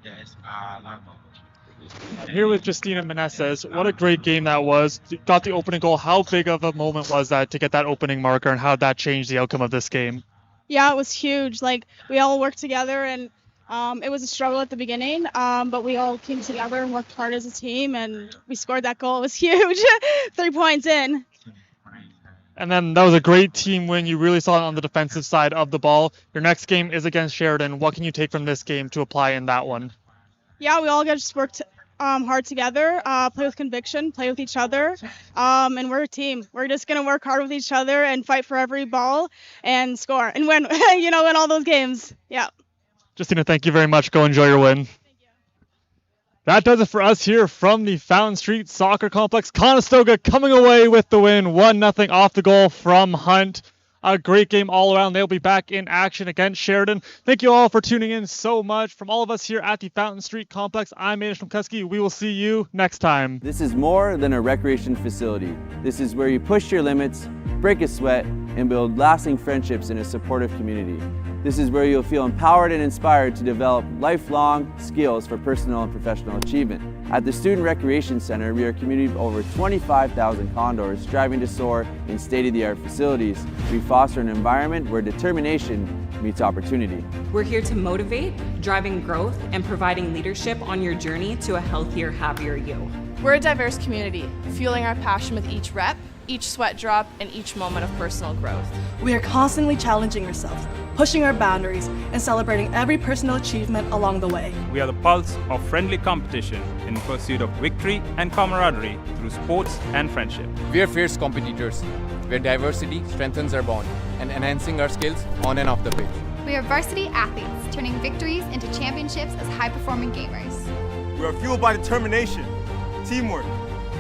That's all I'm on. Here with Justina Meneses, what a great game that was. You got the opening goal. How big of a moment was that to get that opening marker, and how did that change the outcome of this game? Yeah, it was huge. Like, we all worked together, and it was a struggle at the beginning, but we all came together and worked hard as a team, and we scored that goal. It was huge. 3 points in. And then that was a great team win. You really saw it on the defensive side of the ball. Your next game is against Sheridan. What can you take from this game to apply in that one? Yeah, we all got to just work hard together, play with conviction, play with each other, and we're a team. We're just going to work hard with each other and fight for every ball and score and win, win all those games. Yeah. Justina, thank you very much. Go enjoy your win. That does it for us here from the Fountain Street Soccer Complex. Conestoga coming away with the win, 1-0 off the goal from Hunt. A great game all around. They'll be back in action against Sheridan. Thank you all for tuning in so much. From all of us here at the Fountain Street Complex, I'm Manish McCuskey. We will see you next time. This is more than a recreation facility. This is where you push your limits, break a sweat, and build lasting friendships in a supportive community. This is where you'll feel empowered and inspired to develop lifelong skills for personal and professional achievement. At the Student Recreation Center, we are a community of over 25,000 Condors striving to soar in state-of-the-art facilities. We foster an environment where determination meets opportunity. We're here to motivate, driving growth, and providing leadership on your journey to a healthier, happier you. We're a diverse community, fueling our passion with each rep, each sweat drop, and each moment of personal growth. We are constantly challenging ourselves, pushing our boundaries, and celebrating every personal achievement along the way. We are the pulse of friendly competition in pursuit of victory and camaraderie through sports and friendship. We are fierce competitors, where diversity strengthens our bond and enhancing our skills on and off the pitch. We are varsity athletes, turning victories into championships as high-performing gamers. We are fueled by determination, teamwork,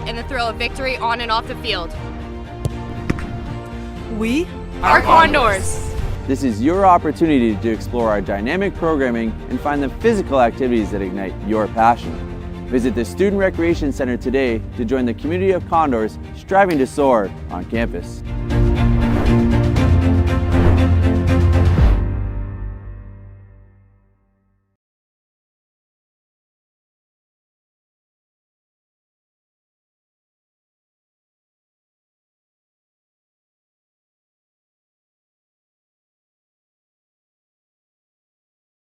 And the thrill of victory on and off the field. We are Condors. This is your opportunity to explore our dynamic programming and find the physical activities that ignite your passion. Visit the Student Recreation Center today to join the community of Condors striving to soar on campus.